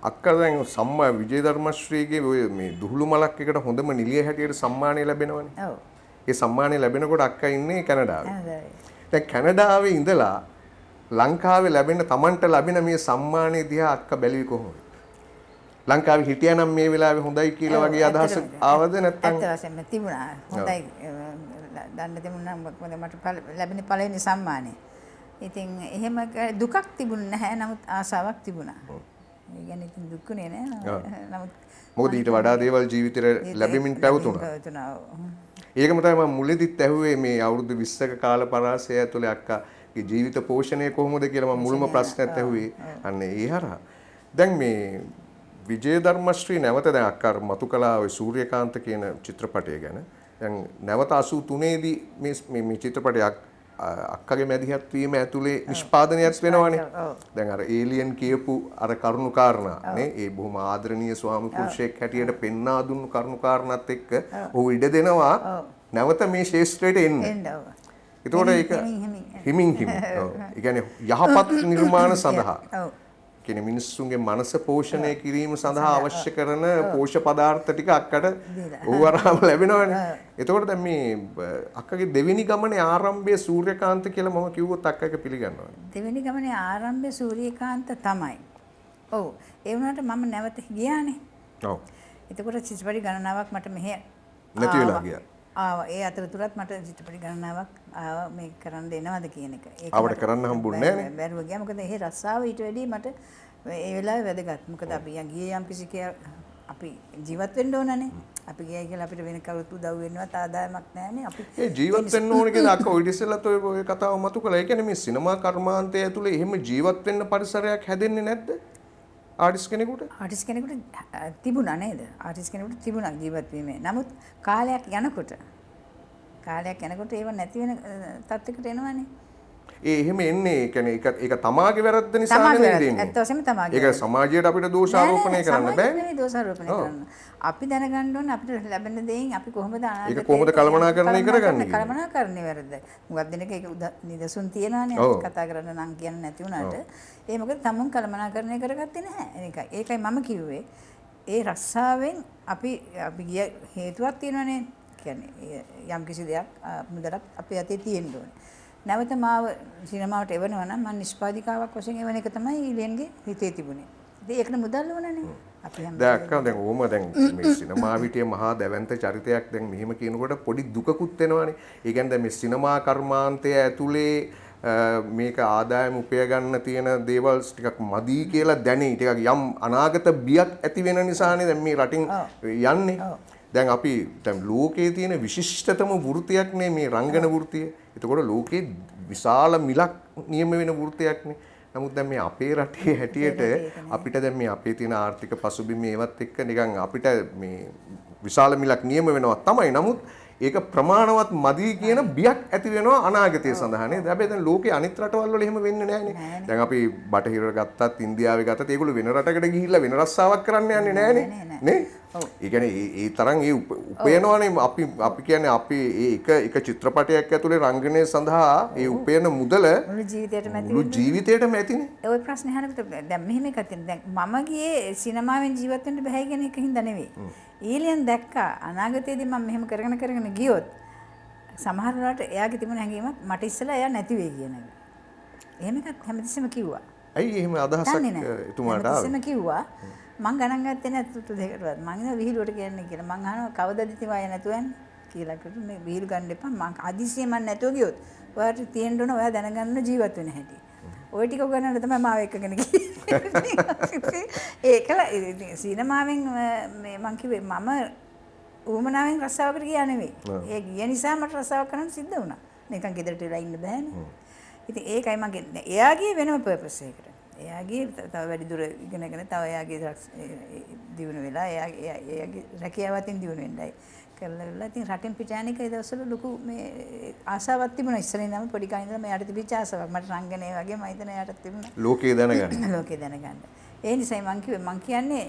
අක්කා දැන් සම්මා විජේධර්ම ශ්‍රීගේ ඔය මේ දුහුළු මලක් එකට හොඳම නිලිය හැටියට සම්මානය ලැබෙනවනේ. ඔව්. ඒ සම්මානය ලැබෙනකොට අක්කා ඉන්නේ කැනඩාවේ. දැන් කැනඩාවේ ඉඳලා ලංකාවේ ලැබෙන Tamanට ලැබෙන මේ සම්මානය දිහා අක්කා බැලුවේ කොහොමද? ලංකාවේ හිටියනම් මේ වෙලාවේ හොඳයි කියලා වගේ අදහස ආවද නැත්නම්? ඇත්ත වශයෙන්ම තිබුණා. හොඳයි දන්න තිබුණා මොකද මට ලැබෙන පළවෙනි සම්මානය. ඉතින් එහෙම දුකක් තිබුණ නැහැ. නමුත් ආසාවක් තිබුණා. ඒ කියන්නේ ඉතින් දුක්ුනේ නෑ. නමුත් මොකද ඊට වඩා දේවල් ජීවිතේ ලැබෙමින් පැවතුණා. ඒකම තමයි මම මුලදිත් ඇහුවේ මේ අවුරුදු 20ක කාල පරාසය ඇතුලේ අක්කාගේ ජීවිත පෝෂණය කොහොමද කියලා මම මුල්ම ප්‍රශ්නයත් ඇහුවේ. අන්න ඒ හරහා. දැන් මේ විජේධර්ම ශ්‍රී නැවත දැන් අක්කා මතු කළා ඔය සූර්යකාන්ත කියන චිත්‍රපටය ගැන. දැන් නැවත 83 දී මේ චිත්‍රපටයක් අක්කගේ මැදිහත් වීම ඇතුලේ නිෂ්පාදනයක් වෙනවනේ. දැන් අර ඒලියන් කියපු අර කරුණු කාරණා නේ ඒ බොහොම ආදරණීය ස්වාමි පුරුෂයෙක් හැටියට පෙන්වා දුන්නු කරුණු කාරණාත් එක්ක ඔහු ඉඩ දෙනවා නැවත මේ ශාස්ත්‍රයට එන්න. ඒතකොට ඒක හිමින් හිමින්. ඔව්. ඒ කියන්නේ යහපත් නිර්මාණ සඳහා. ඔව්. කියන්නේ මිනිස්සුන්ගේ මනස පෝෂණය කිරීම සඳහා අවශ්‍ය කරන පෝෂ්‍ය පදාර්ථ ටික අක්කට ඕවරාම ලැබෙනවනේ. එතකොට දැන් මේ අක්කගේ දෙවෙනි ගමනේ ආරම්භය සූර්යකාන්ත කියලා මම කිව්වොත් අක්ක එක පිළිගන්නවා. දෙවෙනි ගමනේ ආරම්භය සූර්යකාන්ත තමයි. ඔව්. ඒ වුණාට මම නැවත ගියානේ. ඔව්. එතකොට චිත්‍රපටි ගණනාවක් මට මෙහෙ නැති වෙලා ගියා. ඒ අතරතුරත් මට චිත්‍රපටි ගණනාවක් මේක කරන්න එනවද කියන එක. ආවට කරන්න හම්බුන්නේ නැහැ නේ. බැරුව ගියා. මොකද ඒ රස්සාව ඊට වැඩි මට ඒ වෙලාවේ වැදගත්. මොකද අපි ගියේ යම් කිසි අපි ජීවත් වෙන්න ඕනනේ. අපි ගියයි කියලා අපිට වෙන කවුරුත් උදව් වෙන්නවත් ආදායමක් නැහැනේ. අපි ඒ ජීවත් වෙන්න ඕනේ කියලා අක්ක ඔය ඉස්සෙල්ලත් ඔය කතාව මතු කළා. ඒ කියන්නේ මේ සිනමා කර්මාන්තය ඇතුලේ එහෙම ජීවත් වෙන්න පරිසරයක් හැදෙන්නේ නැද්ද? ආටිස් කෙනෙකුට තිබුණා නේද? ආටිස් කෙනෙකුට තිබුණා ජීවත් වීමේ. නමුත් කාලයක් යනකොට ඒව නැති වෙන තත්යකට එනවනේ. ඒ එහෙම එන්නේ ඒ කියන්නේ ඒක තමාගේ වැරද්ද නිසා නෙවෙයි දෙන්නේ. ඇත්ත වශයෙන්ම තමාගේ. ඒක සමාජයට අපිට දෝෂාරෝපණය කරන්න බෑ. නෙවෙයි දෝෂාරෝපණය කරන්න. අපි දැනගන්න ඕනේ අපිට ලැබෙන දේෙන් අපි කොහොමද ඒක කොහොමද කළමනාකරණය කරගන්නේ? කළමනාකරණය වැරද්ද. මුගක් දිනක ඒක නිදසුන් තියනවානේ අපි කතා කරන්න නම් කියන්නේ නැති වුණාට. ඒ මොකද තමුන් කළමනාකරණය කරගත්තේ නැහැ. ඒකයි මම කිව්වේ. ඒ රස්සාවෙන් අපි ගිය හේතුවක් තියෙනවානේ. කියන්නේ යම් කිසි දෙයක් මුදලක් අපේ අතේ තියෙන්න ඕනේ. නැවත මාව සිනමාවට එවනවා නම් මම නිෂ්පාදිකාවක් වශයෙන් එවන එක තමයි ඊලියන්ගේ හිතේ තිබුණේ. ඉතින් ඒකට මුදල් ඕනනේ. අපි හැම දැන් අක්කා දැන් ඕම දැන් මේ සිනමා විටිය මහා දැවැන්ත චරිතයක් දැන් මෙහෙම කියනකොට පොඩි දුකකුත් එනවානේ. ඒ කියන්නේ දැන් මේ සිනමා කර්මාන්තය ඇතුලේ මේක ආදායම උපය ගන්න තියෙන දේවල් ටිකක් මදි කියලා දැනේ. ටිකක් යම් අනාගත බියක් ඇති වෙන නිසානේ දැන් මේ රටින් යන්නේ. දැන් අපි දැන් ලෝකයේ තියෙන විශිෂ්ටතම වෘත්තියක් නේ මේ රංගන වෘත්තිය. එතකොට ලෝකේ විශාල මිලක් නියම වෙන වෘත්තයක්නේ. නමුත් දැන් මේ අපේ රටේ හැටියට අපිට දැන් මේ අපේ තියෙන ආර්ථික පසුබිම මේවත් එක්ක නිකන් අපිට මේ විශාල මිලක් නියම වෙනවා තමයි. නමුත් ඒක ප්‍රමාණවත් මදි කියන බියක් ඇති වෙනවා අනාගතය සඳහා නේද? හැබැයි දැන් ලෝකේ අනිත් රටවල් වල එහෙම වෙන්නේ නැහැනේ. දැන් අපි බටහිර ගත්තත් ඉන්දියාවේ ගත්තත් ඒගොල්ලෝ වෙන රටකට ගිහිල්ලා වෙන රස්සාවක් කරන්න යන්නේ නැහැනේ. නේ? ඒ කියන්නේ ඒ තරම් ඒ උපයනවනේ අපි කියන්නේ අපි එක චිත්‍රපටයක් ඇතුලේ රංගනය සඳහා ඒ උපයන මුදල මුළු ජීවිතේටම ඇතිනේ. ඔය ප්‍රශ්නේ අහනකොට දැන් මෙහෙම එකක් තියෙනවා. දැන් මම ගියේ සිනමාවෙන් ජීවත් වෙන්න බෑ කියන එක හින්දා නෙවෙයි. ඊලියන් දැක්කා අනාගතයේදී මම මෙහෙම කරගෙන ගියොත් සමහර වෙලාවට එයාගේ තිබුණ හැඟීමක් මට ඉස්සෙල්ලා එයා නැති වෙයි කියන එක. එහෙම එකක් හැමතිස්සෙම කිව්වා. ඇයි එහෙම අදහසක් එතුමාට ආවේ? හැමතිස්සෙම කිව්වා. මං ගණන් ගත්තේ නැතුට දෙකටවත්. මං ඉතින් විහිළුවට කියන්නේ කියලා. මං අහනවා කවදද ඉතින් වය නැතුව යන්නේ කියලා කිව්වා. මේ විහිළු ගන්න එපා. මං අදිසියෙ මං නැතුව ගියොත් ඔයාට තියෙන්න ඕන ඔයා දැනගන්න ජීවත් වෙන හැටි. ওই ටික උගන්නන්න තමයි මාව එක්කගෙන ගියේ. ඒකල සිනමාවෙන් මේ මං කිව්වේ මම ඌමනාවෙන් රස්සාවකට ගියා නෙවෙයි. ඒ ගිය නිසා මට රස්සාවක් කරන්න සිද්ධ වුණා. නිකන් ගෙදරට වෙලා ඉන්න බෑනේ. ඉතින් ඒකයි මගේ එයාගේ වෙනම පර්පස් එකකට. එයාගේ තව වැඩි දුර ඉගෙනගෙන තව එයාගේ දියුණු වෙලා එයාගේ රැකියාවතින් දියුණු වෙන්නයි කරලා ඉතින් රටින් පිට යන එක ඒ දවස්වල ලොකු මේ ආසාවක් තිබුණා ඉස්සරින් නම් පොඩි කාලේ ඉඳලා මෙයාට තිබිච්ච ආසාවක් මට රංගනය වගේ මම හිතන එයාටත් තිබුණා ලෝකේ දැනගන්න ලෝකේ දැනගන්න ඒ නිසා මං කියන්නේ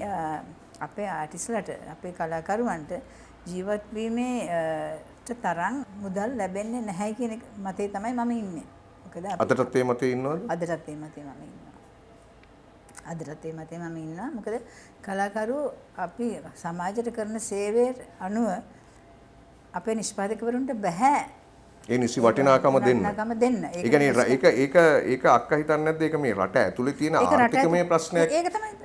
අපේ ආටිස්ලාට අපේ කලාකරුවන්ට ජීවත් වීමේ තරම් මුදල් ලැබෙන්නේ නැහැ කියන මතේ තමයි මම ඉන්නේ මොකද අදටත් ඒ මතේ ඉන්නවද අදටත් ඒ මතේ මම ඉන්නවා අදටත් ඒ මතේ මම ඉන්නවා මොකද කලාකරුවෝ අපි සමාජයට කරන සේවයට අනුව අපේ නිෂ්පාදකවරුන්ට බෑ ඒ නිසි වටිනාකම දෙන්න. ඒ කියන්නේ ඒක අක්කා හිතන්නේ නැද්ද ඒක මේ රට ඇතුලේ තියෙන ආර්ථිකමය ප්‍රශ්නයක්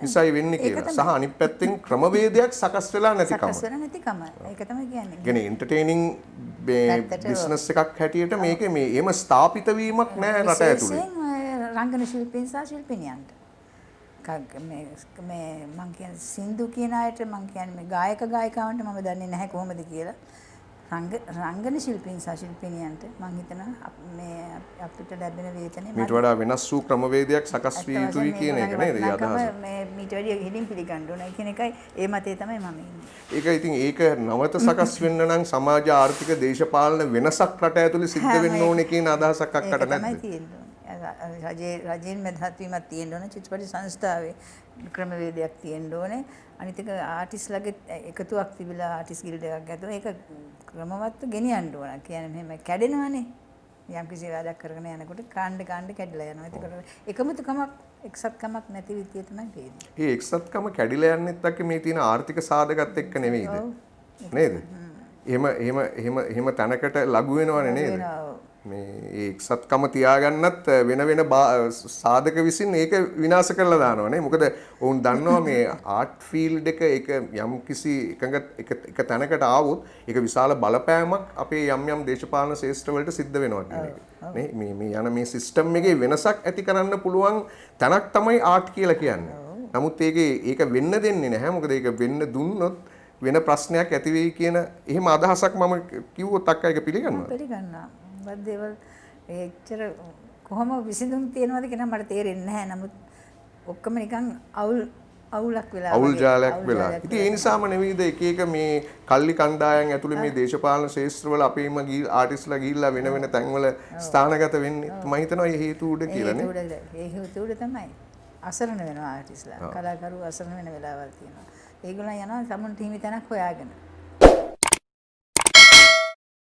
නිසායි වෙන්නේ කියලා. සහ අනිත් පැත්තෙන් ක්‍රමවේදයක් සකස් වෙලා නැතිකම. සකස් වෙලා නැතිකම. ඒක තමයි කියන්නේ. කියන්නේ එන්ටර්ටේනින් බිස්නස් එකක් හැටියට මේකේ මේ එහෙම ස්ථාපිත වීමක් නැහැ රට ඇතුලේ. රංගන ශිල්පීන් සහ ශිල්පිනියන්ට. මේ මං කියන්නේ සින්දු කියන අයට මං කියන්නේ මේ ගායක ගායිකාවන්ට මම දන්නේ නැහැ කොහොමද කියලා. රංගන ශිල්පීන් සහ ශිල්පිනියන්ට මං හිතනවා මේ අපිට ලැබෙන වේතනේ මීට වඩා වෙනස් වූ ක්‍රමවේදයක් සකස් විය යුතුයි කියන එක නේද? ඒ අදහස. මේ මීට වැඩිය ගිහින් පිළිගන්න ඕනේ කියන එකයි ඒ මතේ තමයි මම ඉන්නේ. ඒක ඉතින් ඒක නවත සකස් වෙන්න නම් සමාජ ආර්ථික දේශපාලන වෙනසක් රට ඇතුලේ සිද්ධ වෙන්න ඕනේ කියන අදහසක් අක්කට නැද්ද? රජයෙන් මැදහත් වීමක් තියෙන්න ඕනේ චිත්‍රපට සංස්ථාවේ ක්‍රමවේදයක් තියෙන්න ඕනේ අනිත් එක ආටිස්ලාගේ එකතුවක් තිබිලා ආටිස් ගිල්ඩ් එකක් ගත්තොත් ඒක ක්‍රමවත්ව ගෙනියන්න ඕන. කියන්නේ මෙහෙම කැඩෙනවනේ. යම් කිසි වැඩක් කරගෙන යනකොට කාණ්ඩ කැඩිලා යනවා. ඒකට එකමුතුකමක් එක්සත්කමක් නැති විදිය තමයි තියෙන්නේ. මේ එක්සත්කම කැඩිලා යන්නෙත් අක්ක මේ තියෙන ආර්ථික සාධකත් එක්ක නෙවෙයිද? නේද? එහෙම තැනකට ලඟු වෙනවනේ නේද? මේ එක්සත්කම තියාගන්නත් වෙන සාධක විසින් ඒක විනාශ කරලා දානවා නේ. මොකද ඔවුන් දන්නවා මේ ආර්ට් ෆීල්ඩ් එක යම් කිසි එක තැනකට ආවොත් ඒක විශාල බලපෑමක් අපේ යම් දේශපාලන ශාස්ත්‍ර වලට සිද්ධ වෙනවා කියන එක. නේ මේ යන මේ සිස්ටම් එකේ වෙනසක් ඇති කරන්න පුළුවන් තැනක් තමයි ආර්ට් කියලා කියන්නේ. නමුත් ඒක වෙන්න දෙන්නේ නැහැ. මොකද ඒක වෙන්න දුන්නොත් වෙන ප්‍රශ්නයක් ඇති වෙයි කියන එහෙම අදහසක් මම කිව්වොත් අක්කා ඒක පිළිගන්නවා. පිළිගන්නවා. දේවල් එච්චර කොහොම විසඳුම් තියනවද කියලා මට තේරෙන්නේ නැහැ. නමුත් ඔක්කොම නිකන් අවුලක් වෙලා අවුල් ජාලයක් වෙලා. ඉතින් ඒ නිසාම නෙවෙයිද එක මේ කල්ලි කණ්ඩායම් ඇතුලේ මේ දේශපාලන ශාස්ත්‍රවල අපේම ආටිස්ලා ගිහිල්ලා වෙන තැන්වල ස්ථානගත වෙන්නේ. මම හිතනවා ඒ හේතු උඩ කියලා නේ. ඒ හේතු උඩ තමයි අසරණ වෙනවා ආටිස්ලා. කලාකරුවෝ අසරණ වෙන වෙලාවල් තියෙනවා. ඒගොල්ලෝ යනවා සමුන්ට හිමි තැනක් හොයාගෙන.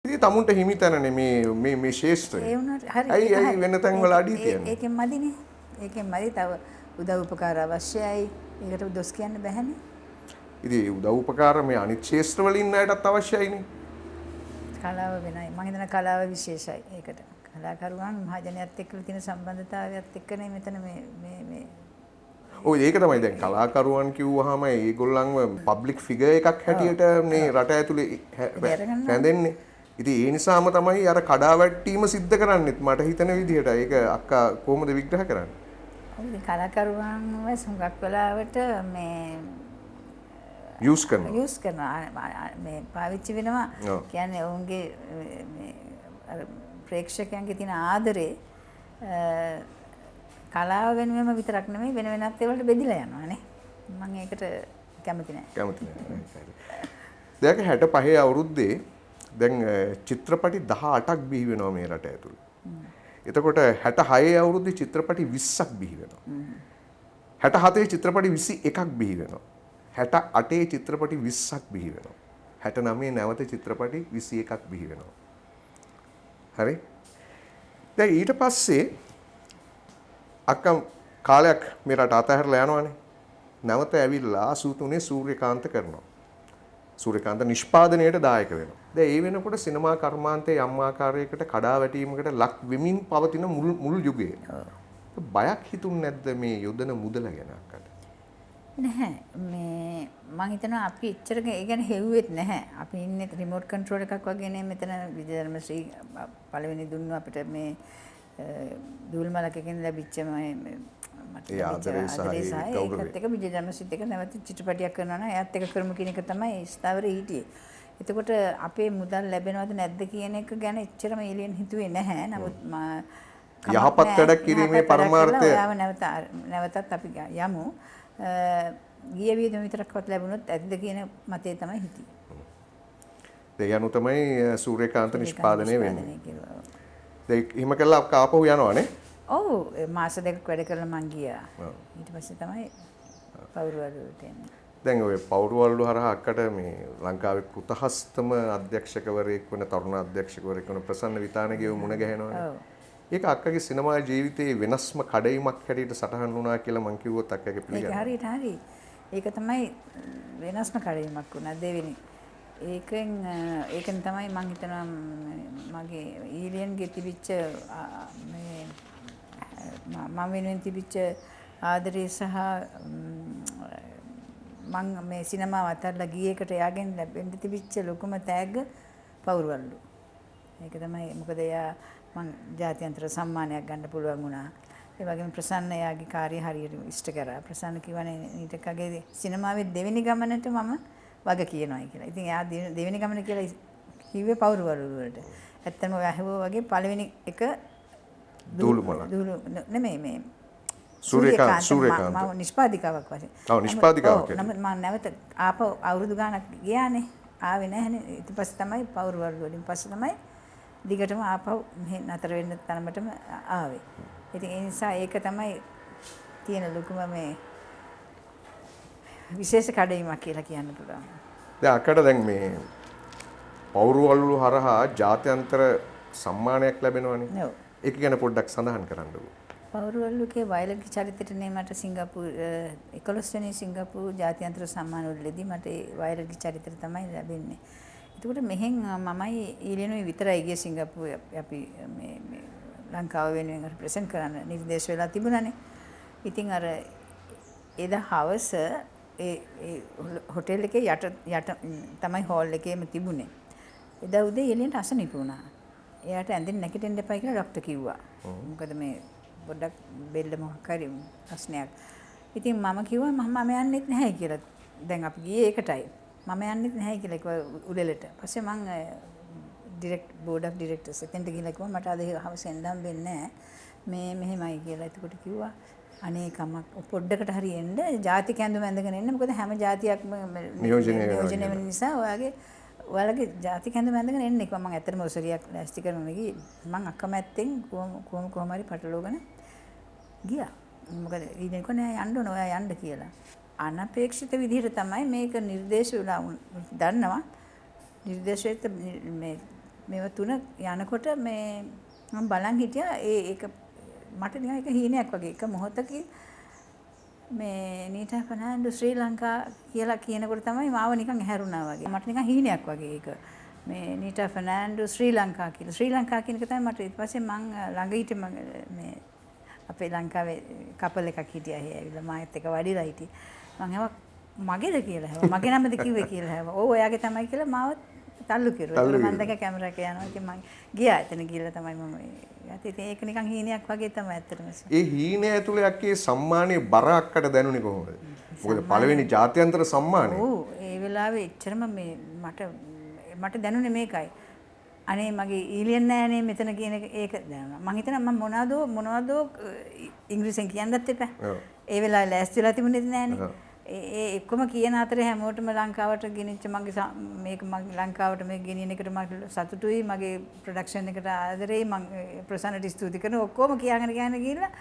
ඉතින් තමුන්ට හිමි තැනනේ මේ ශාස්ත්‍රය. ඒ වුණාට හරි. ඇයි වෙන තැන් වල අඩිය තියෙන්නේ? ඒකෙන් මදිනේ. ඒකෙන් මදි තව උදව් උපකාර අවශ්‍යයි. ඒකට දොස් කියන්න බෑනේ. ඉතින් උදව් උපකාර මේ අනිත් ශාස්ත්‍ර වල ඉන්න අයටත් අවශ්‍යයිනේ. කලාව වෙනයි. මම හිතන කලාව විශේෂයි ඒකට. කලාකරුවන් මහජනයාත් එක්ක තියෙන සම්බන්ධතාවයත් එක්කනේ මෙතන මේ ඔය ඒක තමයි දැන් කලාකරුවන් කිව්වහම ඒගොල්ලන්ව පබ්ලික් ෆිගර් එකක් හැටියට මේ රට ඇතුලේ හැඳෙන්නේ. ඉතින් ඒ නිසාම තමයි අර කඩාවැට්ටීම සිද්ධ කරන්නෙත් මට හිතන විදිහට. ඒක අක්කා කොහොමද විග්‍රහ කරන්නේ? ඉතින් කලාකරුවන්ව සුඟක් වෙලාවට මේ යූස් කරනවා මේ පාවිච්චි වෙනවා. කියන්නේ ඔවුන්ගේ මේ අර ප්‍රේක්ෂකයන්ගේ තියෙන ආදරේ කලාව වෙනුවෙන්ම විතරක් නෙමෙයි වෙන වෙනත් ඒවලට බෙදිලා යනවා නේ. මම ඒකට කැමති නැහැ. කැමති නැහැ. දැන් 65 අවුරුද්දේ දැන් චිත්‍රපටි 18ක් බිහි වෙනවා මේ රට ඇතුළේ. එතකොට 66 අවුරුද්දේ චිත්‍රපටි 20ක් බිහි වෙනවා. 67 චිත්‍රපටි 21ක් බිහි වෙනවා. 68 චිත්‍රපටි 20ක් බිහි වෙනවා. 69 නැවත චිත්‍රපටි 21ක් බිහි වෙනවා. හරි? දැන් ඊට පස්සේ අක්කම් කාලයක් මේ රට අතහැරලා යනවානේ. නැවත ඇවිල්ලා 83 සූර්යකාන්ත කරනවා. සූර්යකාන්ත නිෂ්පාදනයට දායක වෙනවා. දැන් ඒ වෙනකොට සිනමා කර්මාන්තයේ යම් ආකාරයකට කඩා වැටීමකට ලක් වෙමින් පවතින මුල් යුගයේ. බයක් හිතුන්නේ නැද්ද මේ යොදන මුදල ගැන අක්කට? නැහැ. මේ මම හිතනවා අපි එච්චර ඒ ගැන හෙව්වෙත් නැහැ. අපි ඉන්නේ රිමෝට් කන්ට්‍රෝල් එකක් වගේ නේ මෙතන විජයධර්මශ්‍රී පළවෙනි දුන්නු අපිට මේ දූල්මලකකින් ලැබිච්ච මට ආදරේ සහ ඒකත් එක විජයධර්මශ්‍රීත් එක නැවත චිත්‍රපටයක් කරනවා නම් එයාත් එක කරමු කියන එක තමයි ස්ථාවරේ හිටියේ. එතකොට අපේ මුදල් ලැබෙනවද නැද්ද කියන එක ගැන එච්චරම එළියෙන් හිතුවේ නැහැ. නමුත් යහපත් වැඩක් කිරීමේ පරමාර්ථය නැවතත් අපි යමු. ගිය විදිහම විතරක්වත් ලැබුණොත් ඇද්ද කියන මතය තමයි හිටියේ. ඒ යනු තමයි සූර්යකාන්ත නිෂ්පාදනය වෙන්නේ. දැන් එහෙම කළා ආපහු යනවානේ. ඔව් මාස දෙකක් වැඩ කරලා මං ගියා. ඊට පස්සේ තමයි පෞරවලුවට එන්නේ. දැන් ඔය පෞරවලු හරහා අක්කට මේ ලංකාවේ කෘතහස්තම අධ්‍යක්ෂකවරයෙක් වෙන තරුණ අධ්‍යක්ෂකවරයෙක් වෙන ප්‍රසන්න විතානගේ මුණ ගැහෙනවානේ. ඒක අක්කගේ සිනමා ජීවිතයේ වෙනස්ම කඩයිමක් හැටියට සටහන් වුණා කියලා මං කිව්වොත් අක්කගේ පිළිගන්නවා. ඒක හරි. ඒක තමයි වෙනස්ම කඩයිමක් වුණා දෙවෙනි. ඒකෙන් තමයි මං හිතනවා මගේ ඊලියන්ගේ තිබිච්ච මේ මම වෙනුවෙන් තිබිච්ච ආදරේ සහ මං මේ සිනමාව අතහැරලා ගිය එකට එයාගෙන් ලැබෙන්න තිබිච්ච ලොකුම තෑග්ග පෞරවල්ලු. ඒක තමයි මොකද එයා මං ජාත්‍යන්තර සම්මානයක් ගන්න පුළුවන් වුණා. ඒ වගේම ප්‍රසන්න එයාගේ කාර්ය හරියට ඉෂ්ට කරා. ප්‍රසන්න කිව්වනේ ඊටකගේ සිනමාවේ දෙවෙනි ගමනට මම වග කියනවායි කියලා. ඉතින් එයා දෙවෙනි ගමන කියලා කිව්වේ පෞරවලු වලට. ඇත්තම ඔය ඇහුවා වගේ පළවෙනි එක දූළුමල. නෙමෙයි මේ සූර්යකාන්ත මම නිෂ්පාදිකාවක් වශයෙන්. ඔව් නිෂ්පාදිකාවක්. නමුත් මම නැවත ආපහු අවුරුදු ගාණක් ගියානේ. ආවේ නැහනේ. ඊට පස්සේ තමයි පෞරවලු වලින් පස්සේ තමයි දිගටම ආපහු මෙහෙ නතර වෙන්න තරමටම ආවේ. ඉතින් ඒ නිසා ඒක තමයි තියෙන ලොකුම මේ විශේෂ කඩයිමක් කියලා කියන්න පුළුවන්. දැන් අක්කට දැන් මේ පෞරවලු හරහා ජාත්‍යන්තර සම්මානයක් ලැබෙනවනේ. ඔව්. ඒක ගැන පොඩ්ඩක් සඳහන් කරන්නකෝ. පෞරවලුගේ වයලගේ චරිතෙටනේ මට සිංගප්පූර් 11 වෙනි සිංගප්පූර් ජාත්‍යන්තර සම්මාන වලදී මට ඒ වයලගේ චරිතෙට තමයි ලැබෙන්නේ. එතකොට මෙහෙන් මමයි ඊළඟ විතරයි ගියේ සිංගප්පූර් අපි මේ ලංකාව වෙනුවෙන් රිප්‍රසන්ට් කරන්න නිර්දේශ වෙලා තිබුණානේ. ඉතින් අර එදා හවස ඒ හොටෙල් එකේ යට තමයි හෝල් එකේම තිබුණේ. එදා උදේ එළියට අසනීප වුණා. එයාට ඇඳෙන් නැගිටින්න එපා කියලා ડોක්ටර් කිව්වා. මොකද මේ පොඩ්ඩක් බෙල්ල මොකක් හරි ප්‍රශ්නයක්. ඉතින් මම කිව්වා මම යන්නෙත් නැහැ කියලා. දැන් අපි ගියේ ඒකටයි. මම යන්නෙත් නැහැ කියලා කිව්වා උඩලට. පස්සේ මං බෝඩ් ඔෆ් ඩිරෙක්ටර්ස් එතෙන්ට ගිහලා කිව්වා මට අද හවස එන්න හම්බෙන්නේ නැහැ. මේ මෙහෙමයි කියලා. එතකොට කිව්වා අනේ කමක් පොඩ්ඩකට හරි එන්න ජාතික ඇඳුම ඇඳගෙන එන්න. මොකද හැම ජාතියක්ම නියෝජනය වෙන නිසා ඔයාලගේ ජාතික ඇඳුම ඇඳගෙන එන්න කිව්වා. මම ඇත්තටම ඔසරියක් ලෑස්ති කරනවා ගියේ. මම අකමැත්තෙන් කොහොම හරි පටලවගෙන ගියා. මොකද ඊට නෑ යන්න ඕන ඔයා යන්න කියලා. අනපේක්ෂිත විදිහට තමයි මේක නිර්දේශ වෙලා දන්නවා. නිර්දේශයට මේව තුන යනකොට මේ මම බලන් හිටියා ඒක මට නිකන් ඒක හීනයක් වගේ. එක මොහොතකින් මේ නීතා ෆර්නෑන්ඩෝ ශ්‍රී ලංකා කියලා කියනකොට තමයි මාව නිකන් ඇහැරුණා වගේ. මට නිකන් හීනයක් වගේ ඒක. මේ නීතා ෆර්නෑන්ඩෝ ශ්‍රී ලංකා කියලා. ශ්‍රී ලංකා කියන එක තමයි මට ඊට පස්සේ මං ළඟ හිටිය මේ අපේ ලංකාවේ කපල් එකක් හිටියා. ඒ ඇවිල්ලා මාත් එක්ක වඩිලා හිටියේ. මං හැම මගේද කියලා හැව. මගේ නමද කිව්වේ කියලා හැව. ඔව් ඔයාගේ තමයි කියලා මාව තල්ලු කෙරුවා. ඒක මම දැක කැමරා එක යනවා. ඉතින් මං ගියා. එතන ගිහලා තමයි මම ඉතින් ඒක නිකන් හීනයක් වගේ තමයි ඇත්තටම. ඒ හීනය ඇතුලේ අක්කේ සම්මානයේ බර අක්කට දැනුනේ කොහොමද? මොකද පළවෙනි ජාත්‍යන්තර සම්මානය. ඔව් ඒ වෙලාවේ එච්චරම මේ මට දැනුනේ මේකයි. අනේ මගේ ඊලියන් නෑනේ මෙතන කියන එක ඒක දැනුණා. මං හිතනවා මම මොනවදෝ ඉංග්‍රීසියෙන් කියන්නත් එපා. ඒ වෙලාවේ ලෑස්ති වෙලා තිබුණෙත් නෑනේ. ඒ එක්කම කියන අතරේ හැමෝටම ලංකාවට ගෙනිච්ච මගේ මේක මගේ ලංකාවට මේ ගෙනියන එකට මම සතුටුයි. මගේ ප්‍රොඩක්ෂන් එකට ආදරෙයි. මම ප්‍රසන්නට ස්තුති කරනවා. ඔක්කොම කියාගෙන ගිහිල්ලා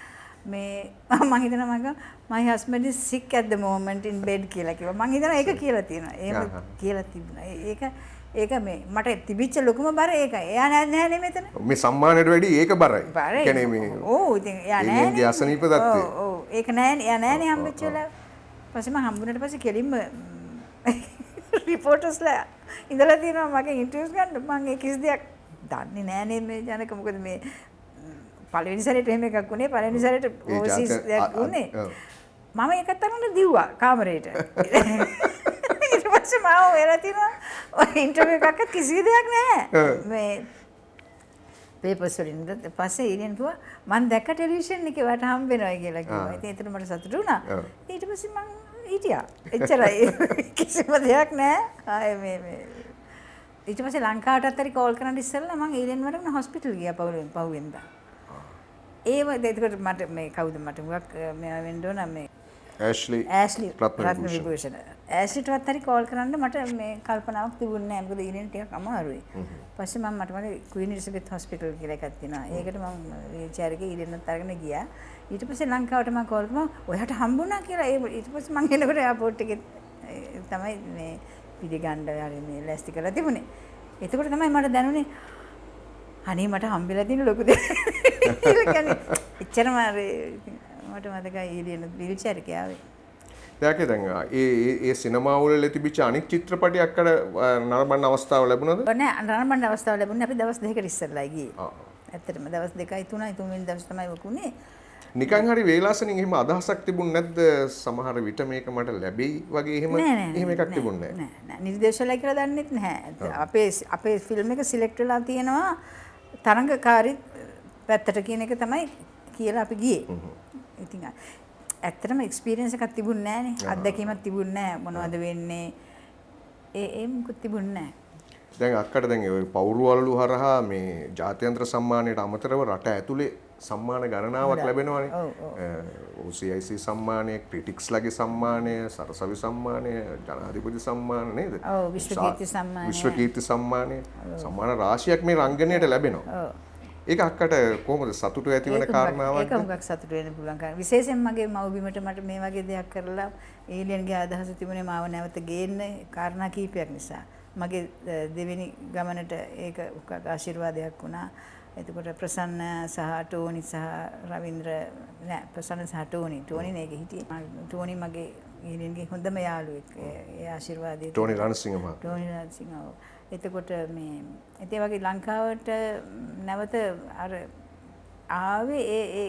මේ මම හිතනවා my husband is sick at the moment in bed කියලා කිව්වා. මම හිතනවා ඒක කියලා තියෙනවා. එහෙම කියලා තිබුණා. ඒක මේ මට තිබිච්ච ලොකුම බර ඒකයි. එයා නැහැ මෙතන. මේ සම්මානයට වැඩි ඒක බරයි. කියන්නේ මේ ඔව් ඉතින් එයා නැහැ. ඉන්නේ අසනීප තත්ත්වය. ඔව් ඒක නැහැ. එයා නැහැනේ හම්බෙච්ච වෙලාව. පස්සේ මම හම්බුනට පස්සේ කෙලින්ම රිපෝටර්ස්ලා ඉඳලා තියෙනවා මගේ ඉන්ටර්වියුස් ගන්න. මම ඒ කිසි දෙයක් දන්නේ නැහැ මේ ජනක. මොකද මේ පළවෙනි සැරේට එහෙම එකක් උනේ. පළවෙනි සැරේට ඕසිස් දෙයක් උනේ. මම ඒකත් අරන් දිව්වා කාමරේට. ඊට පස්සේ මාව වෙලා තිනවා ඔය ඉන්ටර්වියු එකක් කිසි දෙයක් නැහැ. මේ පේපර්ස් වලින් පස්සේ ඊළඟ කිව්වා මම දැක්ක ටෙලිවිෂන් එකේ වට හම්බ වෙනවා කියලා කිව්වා. ඉතින් ඒතර මට සතුටු වුණා. ඊට පස්සේ මම හිටියා. එච්චරයි. කිසිම දෙයක් නැහැ. ආයේ මේ ඊට පස්සේ ලංකාවටත් හරි කෝල් කරන්න ඉස්සෙල්ලා මම ඊළඟ වරම හොස්පිටල් ගියා පහුවෙන්දා. ඒව එතකොට මට මේ කවුද මට හුඟක් මෙයා වෙන්න ඕන මේ ඇෂ්ලි රත්න විභූෂණ ඇෂ්ලිටවත් හරි කෝල් කරන්න මට මේ කල්පනාවක් තිබුණේ නැහැ. මොකද ඊළඟ ටිකක් අමාරුයි. පස්සේ මම මගේ ක්වීන් එලිසබෙත් හොස්පිටල් කියලා එකක් තියෙනවා. ඒකට මම වීල්චෙයාර් එකේ ඊළඟට අරගෙන ගියා. ඊට පස්සේ ලංකාවට මම කෝල් කරා ඔයාට හම්බුණා කියලා. ඊට පස්සේ මම එනකොට එයාපෝට් එකේ තමයි මේ පිළිගන්න යාලේ මේ ලෑස්ති කරලා තිබුණේ. එතකොට තමයි මට දැනුනේ අනේ මට හම්බෙලා තියෙන ලොකු දෙයක්. ඒක කියන්නේ එච්චරම මට මතකයි ඊළියන වීල්චෙයාර් එකේ ආවේ. දැන් ඒ සිනමා වල තිබිච්ච අනිත් චිත්‍රපටයක් අර නරඹන්න අවස්ථාව ලැබුණාද? නෑ නරඹන්න අවස්ථාව ලැබුණේ අපි දවස් දෙකකට ඉස්සෙල්ලා ගියේ. ඇත්තටම දවස් 2යි 3යි තුන්වෙනි දවස් තමයි වකුනේ. නිකන් හරි වේලාසනින් එහෙම අදහසක් තිබුණ නැද්ද? සමහර විට මේක මට ලැබෙයි වගේ එහෙම එකක් තිබුණේ නෑ. නෑ නිර්දේශයලා කියලා දන්නෙත් නැහැ. අපේ ෆිල්ම් එක සිලෙක්ට් වෙලා තියෙනවා තරංගකාරී පැත්තට කියන එක තමයි කියලා අපි ගියේ. ඉතින් ඇත්තටම එක්ස්පීරියන්ස් එකක් තිබුණ නැහනේ. අත්දැකීමක් තිබුණ නැහැ. මොනවද වෙන්නේ? ඒ මුකුත් තිබුණ නැහැ. දැන් අක්කට දැන් ඔය පවුරුවලු හරහා මේ ජාත්‍යන්තර සම්මානයට අමතරව රට ඇතුලේ සම්මාන ගණනාවක් ලැබෙනවානේ. OCIC සම්මානය, ක්‍රිටික්ස්ලාගේ සම්මානය, සරසවි සම්මානය, ජනාධිපති සම්මාන නේද? ඔව් විශ්වකීර්ති සම්මානය. විශ්වකීර්ති සම්මානය. සම්මාන රාශියක් මේ රංගනයට ලැබෙනවා. ඔව්. ඒක අක්කට කොහොමද සතුටු ඇති වෙන කාරණාවක්ද? ඒක මුගක් සතුටු වෙන්න පුළුවන් කාරණා. විශේෂයෙන් මගේ මව්බිමට මට මේ වගේ දෙයක් කරලා ඒලියන්ගේ අදහස තිබුණේ මාව නැවත ගේන්න කාරණා කීපයක් නිසා. මගේ දෙවෙනි ගමනට ඒක ආශිර්වාදයක් වුණා. එතකොට ප්‍රසන්න සහ ටෝනි සහ රවින්ද්‍ර නෑ ප්‍රසන්න සහ ටෝනි නේගේ හිටියේ. ටෝනි මගේ ඒලියන්ගේ හොඳම යාළුවෙක්. ඒ ආශිර්වාදයේ ටෝනි රණසිංහ මහතා. ටෝනි රණසිංහ එතකොට මේ ඒ වගේ ලංකාවට නැවත අර ආවේ ඒ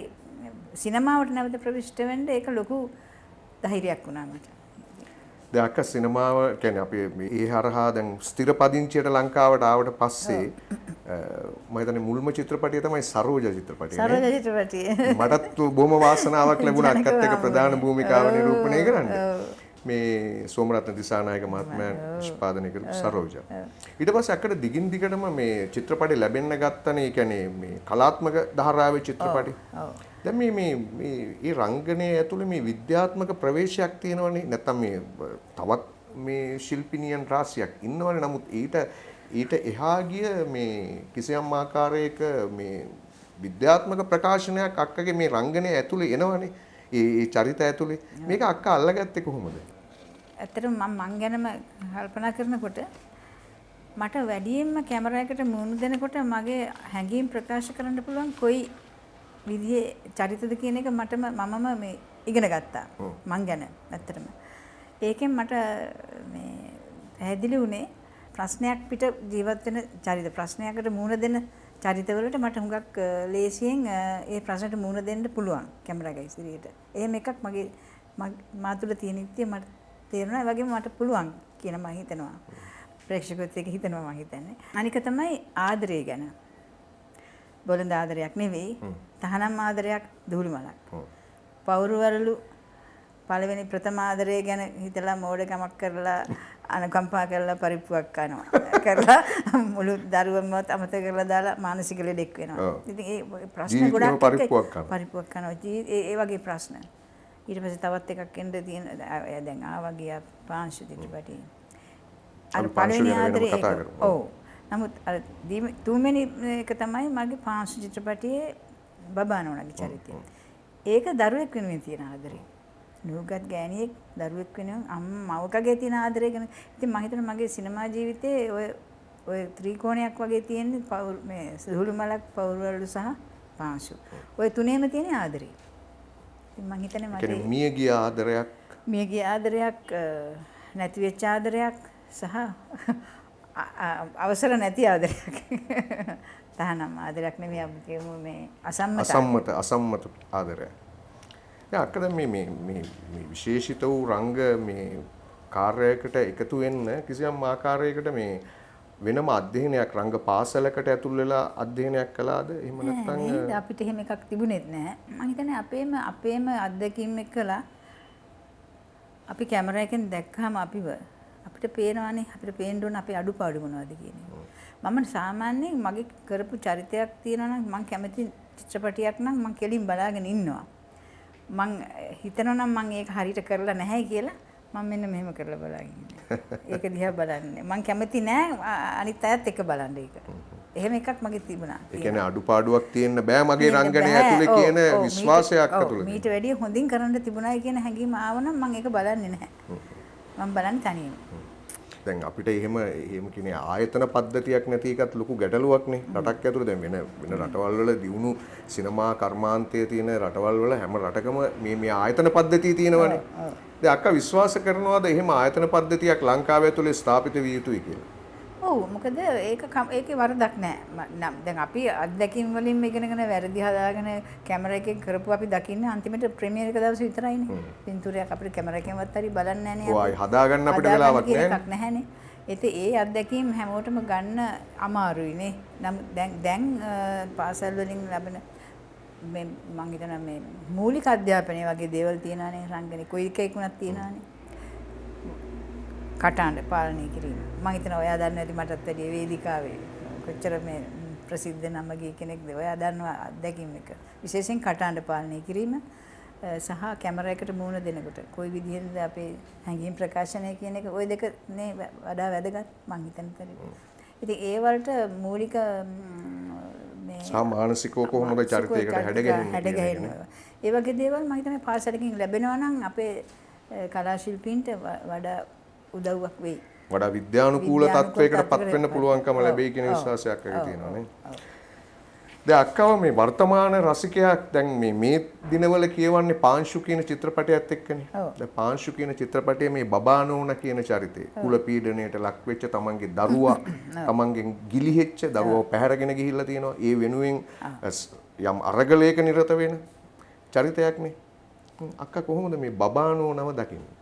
සිනමාවට නැවත ප්‍රවිෂ්ඨ වෙන්න ඒක ලොකු ධෛර්යයක් වුණා මට. දැන් අක්ක සිනමාව කියන්නේ අපි මේ හරහා දැන් ස්ථිර පදිංචියට ලංකාවට ආවට පස්සේ මම හිතන්නේ මුල්ම චිත්‍රපටිය තමයි සරෝජ චිත්‍රපටිය. සරෝජ චිත්‍රපටිය. මටත් බොහොම වාසනාවක් ලැබුණා අක්කත් එක්ක ප්‍රධාන භූමිකාව නිරූපණය කරන්න. මේ සෝමරත්න දිසානායක මහත්මයා නිෂ්පාදනය කරපු සරෝජ. ඊට පස්සේ අක්කට දිගින් දිගටම මේ චිත්‍රපටි ලැබෙන්න ගත්තනේ. ඒ කියන්නේ මේ කලාත්මක ධාරාවේ චිත්‍රපටි. දැන් මේ රංගනයේ ඇතුලේ මේ විද්‍යාත්මක ප්‍රවේශයක් තියෙනවනේ. නැත්තම් මේ තවත් මේ ශිල්පිනියන් රාශියක් ඉන්නවනේ. නමුත් ඊට එහා ගිය මේ කිසියම් ආකාරයක මේ විද්‍යාත්මක ප්‍රකාශනයක් අක්කගේ මේ රංගනයේ ඇතුලේ එනවනේ. ඒ චරිත ඇතුලේ මේක අක්කා අල්ලගත්තේ කොහොමද? ඇත්තටම මං ගැනම කල්පනා කරනකොට මට වැඩියෙන්ම කැමරාවකට මුහුණ දෙනකොට මගේ හැඟීම් ප්‍රකාශ කරන්න පුළුවන් කොයි විදිහේ චරිතද කියන එක මමම මේ ඉගෙන ගත්තා. මං ගැන ඇත්තටම. ඒකෙන් මට මේ පැහැදිලි වුණේ ප්‍රශ්නයක් පිට ජීවත් වෙන චරිත ප්‍රශ්නයකට මුහුණ දෙන චරිතවලට මට හුඟක් ලේසියෙන් ඒ ප්‍රශ්නට මුහුණ දෙන්න පුළුවන් කැමරාවක ඉදිරියට. එහෙම එකක් මගේ මා තුළ තියෙන ඉතිය මට තේරුණා. ඒ වගේම මට පුළුවන් කියන මම හිතනවා. ප්‍රේක්ෂකයොත් ඒක හිතනවා මම හිතන්නේ. අනික තමයි ආදරය ගැන. බොළඳ ආදරයක් නෙවෙයි. තහනම් ආදරයක් දූලි මලක්. පවුරුවරළු පළවෙනි ප්‍රථම ආදරය ගැන හිතලා මෝඩකමක් කරලා අනුකම්පා කරලා පරිප්පුවක් කනවා. කරලා මුළු දරුවන්වත් අමතක කරලා දාලා මානසික ලෙඩෙක් වෙනවා. ඉතින් ඒ ප්‍රශ්න ගොඩක් පරිප්පුවක් කරනවා. ඒ වගේ ප්‍රශ්න. ඊට පස්සේ තවත් එකක් එන්න තියෙන දැන් ආවා ගියා පාංශු චිත්‍රපටි. අර පළවෙනි ආදරේ ඔව්. නමුත් අර තුන්වෙනි එක තමයි මගේ පාංශු චිත්‍රපටියේ බබා නෝනාගේ චරිතය. ඒක දරුවෙක් වෙනුවෙන් තියෙන ආදරේ. නුගත් ගෑණියෙක් දරුවෙක් වෙනුවෙන් මවකගේ තියෙන ආදරය ගැන. ඉතින් මම හිතනවා මගේ සිනමා ජීවිතේ ඔය ත්‍රිකෝණයක් වගේ තියෙන මේ සුහුළු මලක් පෞරවලු සහ පාංශු. ඔය තුනේම තියෙන ආදරේ. ඉතින් මම හිතන්නේ මගේ මියගිය ආදරයක් නැති වෙච්ච ආදරයක් සහ අවසර නැති ආදරයක්. තහනම් ආදරයක් නෙමෙයි අපි කියමු මේ අසම්මත ආදරයක්. දැන් අක්කද මේ විශේෂිත වූ රංග මේ කාර්යයකට එකතු වෙන්න කිසියම් ආකාරයකට මේ වෙනම අධ්‍යයනයක් රංග පාසලකට ඇතුල් වෙලා අධ්‍යයනයක් කළාද? එහෙම නැත්නම් අපිට එහෙම එකක් තිබුණෙත් නැහැ. මම හිතන්නේ අපේම අත්දැකීම් එක්කලා අපි කැමරා එකෙන් දැක්කම අපිට පේනවානේ අපිට පේන්න ඕන අපේ අඩුපාඩු මොනවද කියන එක. මම සාමාන්‍යයෙන් මගේ කරපු චරිතයක් තියෙනවා නම් මම කැමති චිත්‍රපටියක් නම් මම කෙලින් බලාගෙන ඉන්නවා. මං හිතනවා නම් මං ඒක හරියට කරලා නැහැ කියලා මම මෙන්න මෙහෙම කරලා බලන් ඉන්නේ. ඒක දිහා බලන්නේ. මං කැමති නෑ අනිත් අයත් එක බලන්න ඒක. එහෙම එකක් මගේ තිබුණා. ඒ කියන්නේ අඩුපාඩුවක් තියෙන්න බෑ මගේ රංගනය ඇතුලේ කියන විශ්වාසයක් ඇතුළේ. මීට වැඩිය හොඳින් කරන්න තිබුණායි කියන හැඟීම ආවනම් මං ඒක බලන්නේ නැහැ. මම බලන්නේ තනියම. දැන් අපිට එහෙම කියන්නේ ආයතන පද්ධතියක් නැති එකත් ලොකු ගැටලුවක්නේ. රටක් ඇතුළේ දැන් වෙන රටවල් වල දියුණු සිනමා කර්මාන්තය තියෙන රටවල් වල හැම රටකම මේ ආයතන පද්ධතිය තියෙනවනේ. දැන් අක්කා විශ්වාස කරනවාද එහෙම ආයතන පද්ධතියක් ලංකාව ඇතුලේ ස්ථාපිත විය යුතුයි කියලා? ඔව් මොකද ඒකේ වරදක් නැහැ. දැන් අපි අත්දැකීම් වලින් ඉගෙනගෙන වැරදි හදාගෙන කැමරා එකෙන් කරපුවා අපි දකින්නේ අන්තිමට ප්‍රීමියර් එක දවසේ විතරයිනේ. පින්තූරයක් අපිට කැමරා එකෙන්වත් හරි බලන්න නැහනේ. ඔය හදාගන්න අපිට වෙලාවක් නැහැනේ. ඒ අත්දැකීම් හැමෝටම ගන්න අමාරුයිනේ. දැන් පාසල් වලින් ලැබෙන මේ මම හිතනවා මේ මූලික අධ්‍යාපනය වගේ දේවල් තියෙනවානේ රංගනේ කොයි එකකුණක් තියෙනවානේ. කටහඬ පාලනය කිරීම. මම හිතනවා ඔයා දන්නේ නැති මටත් වැඩිය වේදිකාවේ කොච්චර මේ ප්‍රසිද්ධ නමගේ කෙනෙක්ද ඔයා දන්නවා අත්දැකීම් එක. විශේෂයෙන් කටහඬ පාලනය කිරීම සහ කැමරා එකට මූණ දෙනකොට කොයි විදිහෙන්ද අපේ හැඟීම් ප්‍රකාශනය කියන එක ওই දෙක නේ වඩා වැදගත් මම හිතන්නේ. ඉතින් ඒ වලට මූලික මේ සාමානසිකව කොහොමද චරිතයකට හැඩගැහෙන්නේ? ඒ වගේ දේවල් මම හිතන්නේ පාසලකින් ලැබෙනවා නම් අපේ කලා ශිල්පීන්ට වඩා උදව්වක් වෙයි. වඩා විද්‍යානුකූල තත්වයකට පත් වෙන්න පුළුවන්කම ලැබෙයි කියන විශ්වාසයක් ඇති තියෙනවා නේ. දැන් අක්කව මේ වර්තමාන රසිකයක් දැන් මේ දිනවල කියවන්නේ පාංශු කියන චිත්‍රපටයත් එක්කනේ. දැන් පාංශු කියන චිත්‍රපටයේ මේ බබානෝන කියන චරිතේ කුල පීඩණයට ලක් වෙච්ච තමන්ගේ දරුවා තමන්ගෙන් ගිලිහෙච්ච දරුවව පැහැරගෙන ගිහිල්ලා තියෙනවා. ඒ වෙනුවෙන් යම් අරගලයක නිරත වෙන චරිතයක්නේ. අක්කා කොහොමද මේ බබානෝනව දකින්නේ?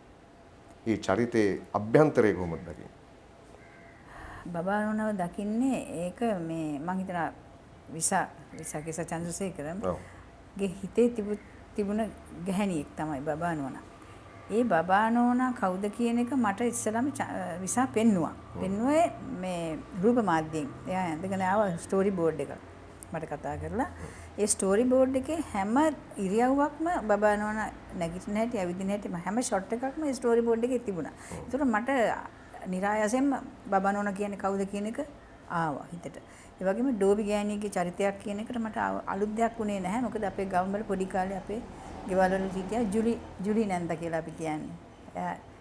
ඒ චරිතේ අභ්‍යන්තරය කොහොමද දකින්නේ? බබානෝනව දකින්නේ ඒක මේ මම හිතනවා විසාකේස චන්ද්‍රසේකරගේ හිතේ තිබුණ ගැහණියෙක් තමයි බබානෝනා. ඒ බබානෝනා කවුද කියන එක මට ඉස්සෙල්ලාම විසා පෙන්නුවා. පෙන්නුවේ මේ රූප මාධ්‍යයෙන්. එයා ඇඳගෙන ආවා ස්ටෝරි බෝඩ් එකක් මට කතා කරලා. ඒ ස්ටෝරි බෝඩ් එකේ හැම ඉරියව්වක්ම බබානෝනා නැගිටින හැටි, ඇවිදින හැටි හැම ෂොට් එකක්ම ඒ ස්ටෝරි බෝඩ් එකේ තිබුණා. ඒකට මට નિરાයසෙන්ම බබානෝනා කියන්නේ කවුද කියන එක ආවා හිතට. ඒ වගේම ඩෝබි ගෑණියගේ චරිතයක් කියන එකට මට අලුත් දෙයක් උනේ නැහැ. මොකද අපේ ගම් වල පොඩි කාලේ අපේ ගෙවල් වල හිටියා ජුලි නැන්දා කියලා අපි කියන්නේ.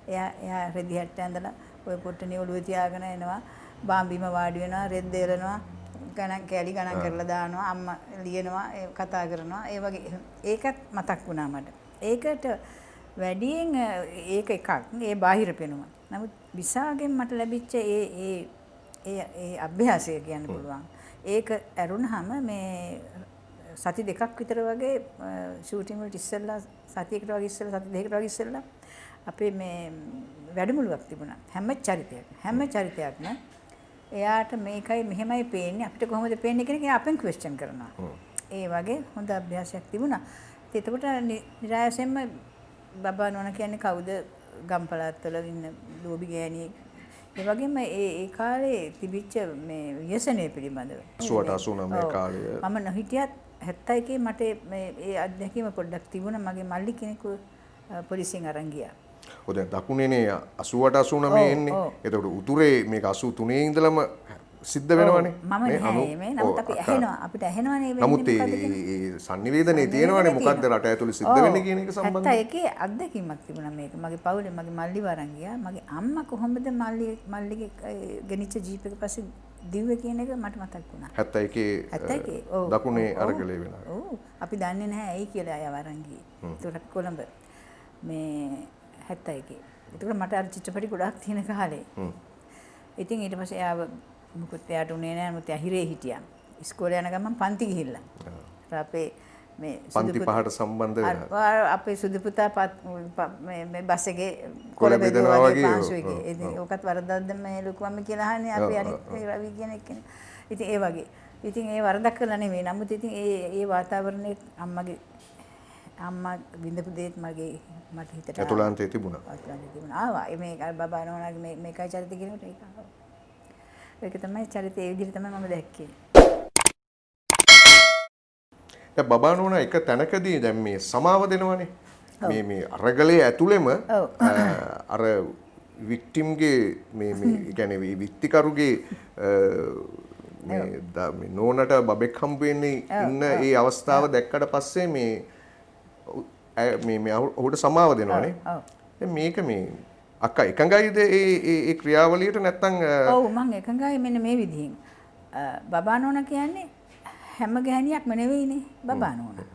එයා රෙදි හැට්ට ඇඳලා ඔය පොට්ටනිය ඔළුවේ තියාගෙන එනවා. බාම්බිම වාඩි වෙනවා, රෙද්ද එලනවා, කැලි ගණන් කරලා දානවා, අම්මා ලියනවා, කතා කරනවා. ඒ වගේ ඒකත් මතක් වුණා මට. ඒකට වැඩියෙන් ඒක එකක්. ඒ බාහිර පෙනුම. නමුත් විසාගෙන් මට ලැබිච්ච ඒ අභ්‍යාසය කියන්න පුළුවන්. ඒක ඇරුණාම මේ සති දෙකක් විතර වගේ ෂූටින් වලට ඉස්සෙල්ලා සතියකට වගේ ඉස්සෙල්ලා සති දෙකකට වගේ ඉස්සෙල්ලා අපේ මේ වැඩමුළුවක් තිබුණා. හැම චරිතයක්ම එයාට මේකයි මෙහෙමයි පේන්නේ අපිට කොහොමද පේන්නේ කියන එක අපෙන් ක්වෙස්චන් කරනවා. ඒ වගේ හොඳ අභ්‍යාසයක් තිබුණා. එතකොට නිරායසෙන්ම බබානෝන කියන්නේ කවුද ගම් පළාත්වල ඉන්න ලෝබි ගෑණියෙක් ඒ වගේම ඒ කාලේ තිබිච්ච මේ ව්‍යසනය පිළිබඳව 88 89 කාලය මම නොහිටියත් 71 මට මේ අත්දැකීම පොඩ්ඩක් තිබුණා. මගේ මල්ලි කෙනෙකු පොලිසියෙන් අරන් ගියා. ඔය දැන් දකුණේනේ 88 89 එන්නේ. එතකොට උතුරේ මේක 83 ඉඳලම සිද්ධ වෙනවනේ. මම නෑ මේ නමුත් අපි ඇහෙනවා අපිට ඇහෙනවනේ වෙන්නේ නමුත් ඒ sannivedanaye තියෙනවනේ මොකද්ද රට ඇතුලේ සිද්ධ වෙන්නේ කියන එක සම්බන්ධව. 71 අත්දැකීමක් තිබුණා මේක. මගේ පවුලේ මගේ මල්ලි වරන් ගියා. මගේ අම්මා කොහොමද මල්ලිගේ ගෙනිච්ච ජීප් එක පස්සේ දිව්වේ කියන එක මට මතක් වුණා. 71 දකුණේ අරගලේ වෙනවා. ඔව් අපි දන්නේ නැහැ ඇයි කියලා අය වරන් ගියේ. ඒකට කොළඹ මේ 71. ඒකට මට අර චිත්‍රපටි ගොඩක් තියෙන කාලේ. ඉතින් ඊට පස්සේ ආව මොකද එයාට උනේ නැහැ මොකද හිරේ හිටියා. ඉස්කෝලේ යන ගමන් පන්ති ගිහිල්ලා. අපේ මේ පන්ති පහට සම්බන්ධ වෙනවා. අපේ සුදු පුතා මේ බස් එකේ කොළ බෙදනවා වගේ. පාංශුවේගේ. ඉතින් ඔකත් වරදක්ද මේ ලොකුවම කියලා අහන්නේ අපි අනිත් රවි කියන එක්කනේ. ඉතින් ඒ වගේ. ඉතින් ඒ වරදක් කරලා නෙවෙයි. නමුත් ඉතින් ඒ වාතාවරණයේ අම්මා විඳපු දේත් මට හිතට ඇතුළාන්තයේ තිබුණා. ආවා. මේ බබා නෝනාගේ මේකයි චරිත කියනකොට ඒක ආවා. ඒක තමයි චරිතය ඒ විදිහට තමයි මම දැක්කේ. දැන් බබා නෝනා එක තැනකදී දැන් මේ සමාව දෙනවනේ. මේ අරගලයේ ඇතුළෙම අර වික්ටිම්ගේ මේ කියන්නේ විත්තිකරුගේ මේ නෝනට බබෙක් හම්බ වෙන්නේ ඉන්න ඒ අවස්ථාව දැක්කට පස්සේ මේ ඔහුට සමාව දෙනවනේ. දැන් මේක මේ අක්කා එකඟයිද ඒ ක්‍රියාවලියට නැත්නම් ඔව් මම එකඟයි මෙන්න මේ විදිහින්. බබා නෝනා කියන්නේ හැම ගෑණියක්ම නෙවෙයිනේ බබා නෝනා.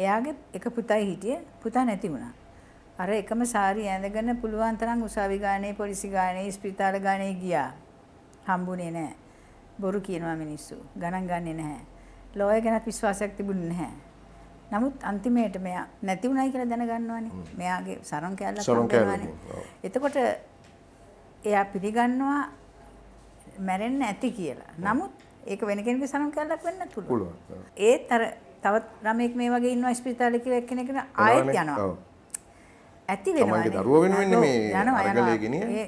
එයාගේ එක පුතයි හිටියේ පුතා නැති වුණා. අර එකම සාරි ඇඳගෙන පුළුවන් තරම් උසාවි ගානේ පොලිසි ගානේ ස්පිරිතාල ගානේ ගියා. හම්බුනේ නැහැ. බොරු කියනවා මිනිස්සු. ගණන් ගන්නේ නැහැ. ලෝය ගැනත් විශ්වාසයක් තිබුණේ නැහැ. නමුත් අන්තිමේට මෙයා නැති වුණයි කියලා දැනගන්නවානේ. මෙයාගේ සරන් කැලලක් හම්බෙනවානේ. එතකොට එයා පිළිගන්නවා මැරෙන්න ඇති කියලා. නමුත් ඒක වෙන කෙනෙකුගේ සරන් කැලලක් වෙන්නත් පුළුවන්. ඒත් අර තවත් ළමෙක් මේ වගේ ඉන්නවා ස්පිරිතාලේ කියලා එක්කෙනෙක් ආයෙත් යනවා. ඇති වෙනවානේ. තමන්ගේ දරුවා වෙනුවෙන් මේ අරගලේ ගෙනියන්නේ.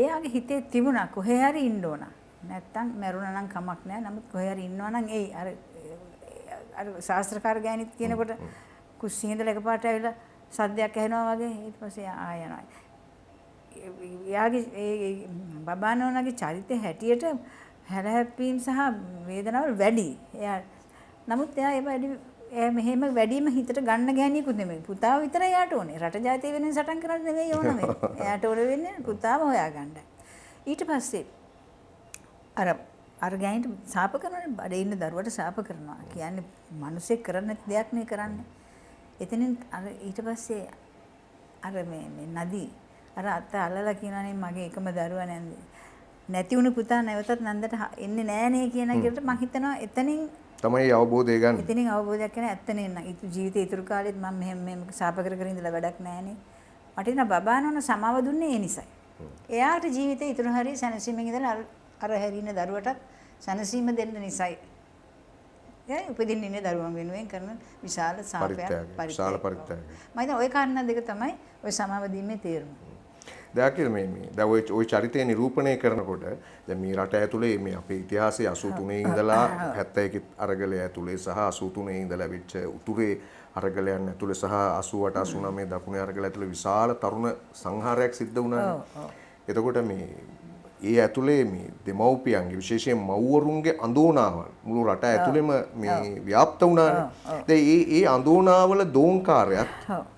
එයාගේ හිතේ තිබුණා කොහේ හරි ඉන්න ඕන. නැත්තම් මැරුණා නම් කමක් නැහැ. නමුත් කොහේ හරි ඉන්නවා නම් ඒ අර ශාස්ත්‍රකාර ගෑනිත් කියනකොට කුස්සියේ ඉඳලා එකපාරට ඇවිල්ලා සද්දයක් ඇහෙනවා වගේ ඊට පස්සේ ආය යනවා. යාගේ ඒ බබා නෝනාගේ චරිතය හැටියට හැලහැප්පීම් සහ වේදනාවල් වැඩි. එයා නමුත් එයා මෙහෙම වැඩිම හිතට ගන්න ගෑණියෙකුත් නෙමෙයි. පුතාව විතරයි යාට ඕනේ. රට ජාතිය වෙනුවෙන් සටන් කරන්න නෙමෙයි ඕනම. එයාට ඕන වෙන්නේ පුතාව හොයාගන්නයි. ඊට පස්සේ අර ගෑනිට සාප කරනනේ බඩේ ඉන්න දරුවට සාප කරනවා. කියන්නේ මිනිස්සෙක් කරන්න දෙයක් නේ කරන්නේ. එතනින් අර ඊට පස්සේ අර මේ නදී අර අත අල්ලලා කියනනේ මගේ එකම දරුවා නැති වුණු පුතා නැවතත් නන්දට එන්නේ නෑනේ කියන එකට මම හිතනවා එතනින් තමයි අවබෝධය ගන්න. එතනින් අවබෝධයක් කරන ඇත්තනේ නං. ජීවිතේ ඉතුරු කාලෙත් මම මෙහෙම සාප කර ඉඳලා වැඩක් නෑනේ. මට ඉන්න බබා නෝන සමාව දුන්නේ ඒ නිසයි. එයාට ජීවිතේ ඉතුරු හරිය සැනසීමෙන් ඉඳලා අර හැරින දරුවටත් සැනසීම දෙන්න නිසයි. ඒ උපදින්න ඉන්නේ දරුවන් වෙනුවෙන් කරන විශාල සාපයක් විශාල පරිත්‍යාගය. මම හිතන ওই කාරණා දෙක තමයි ওই සමාව දීමේ තේරුම. දැන් දැන් ওই චරිතය නිරූපණය කරනකොට දැන් මේ රට ඇතුලේ මේ අපේ ඉතිහාසයේ 83 ඉඳලා 71 අරගලය ඇතුලේ සහ 83 ඉඳලා වෙච්ච උතුරේ අරගලයන් ඇතුලේ සහ 88 89 දකුණේ අරගල ඇතුලේ විශාල තරුණ සංහාරයක් සිද්ධ වුණානේ. එතකොට මේ ඒ ඇතුලේ මේ දෙමව්පියන්ගේ විශේෂයෙන් මව්වරුන්ගේ අඳෝනාවල් මුළු රට ඇතුලේම මේ ව්‍යාප්ත වුණානේ. දැන් ඒ අඳෝනාවල දෝංකාරයත්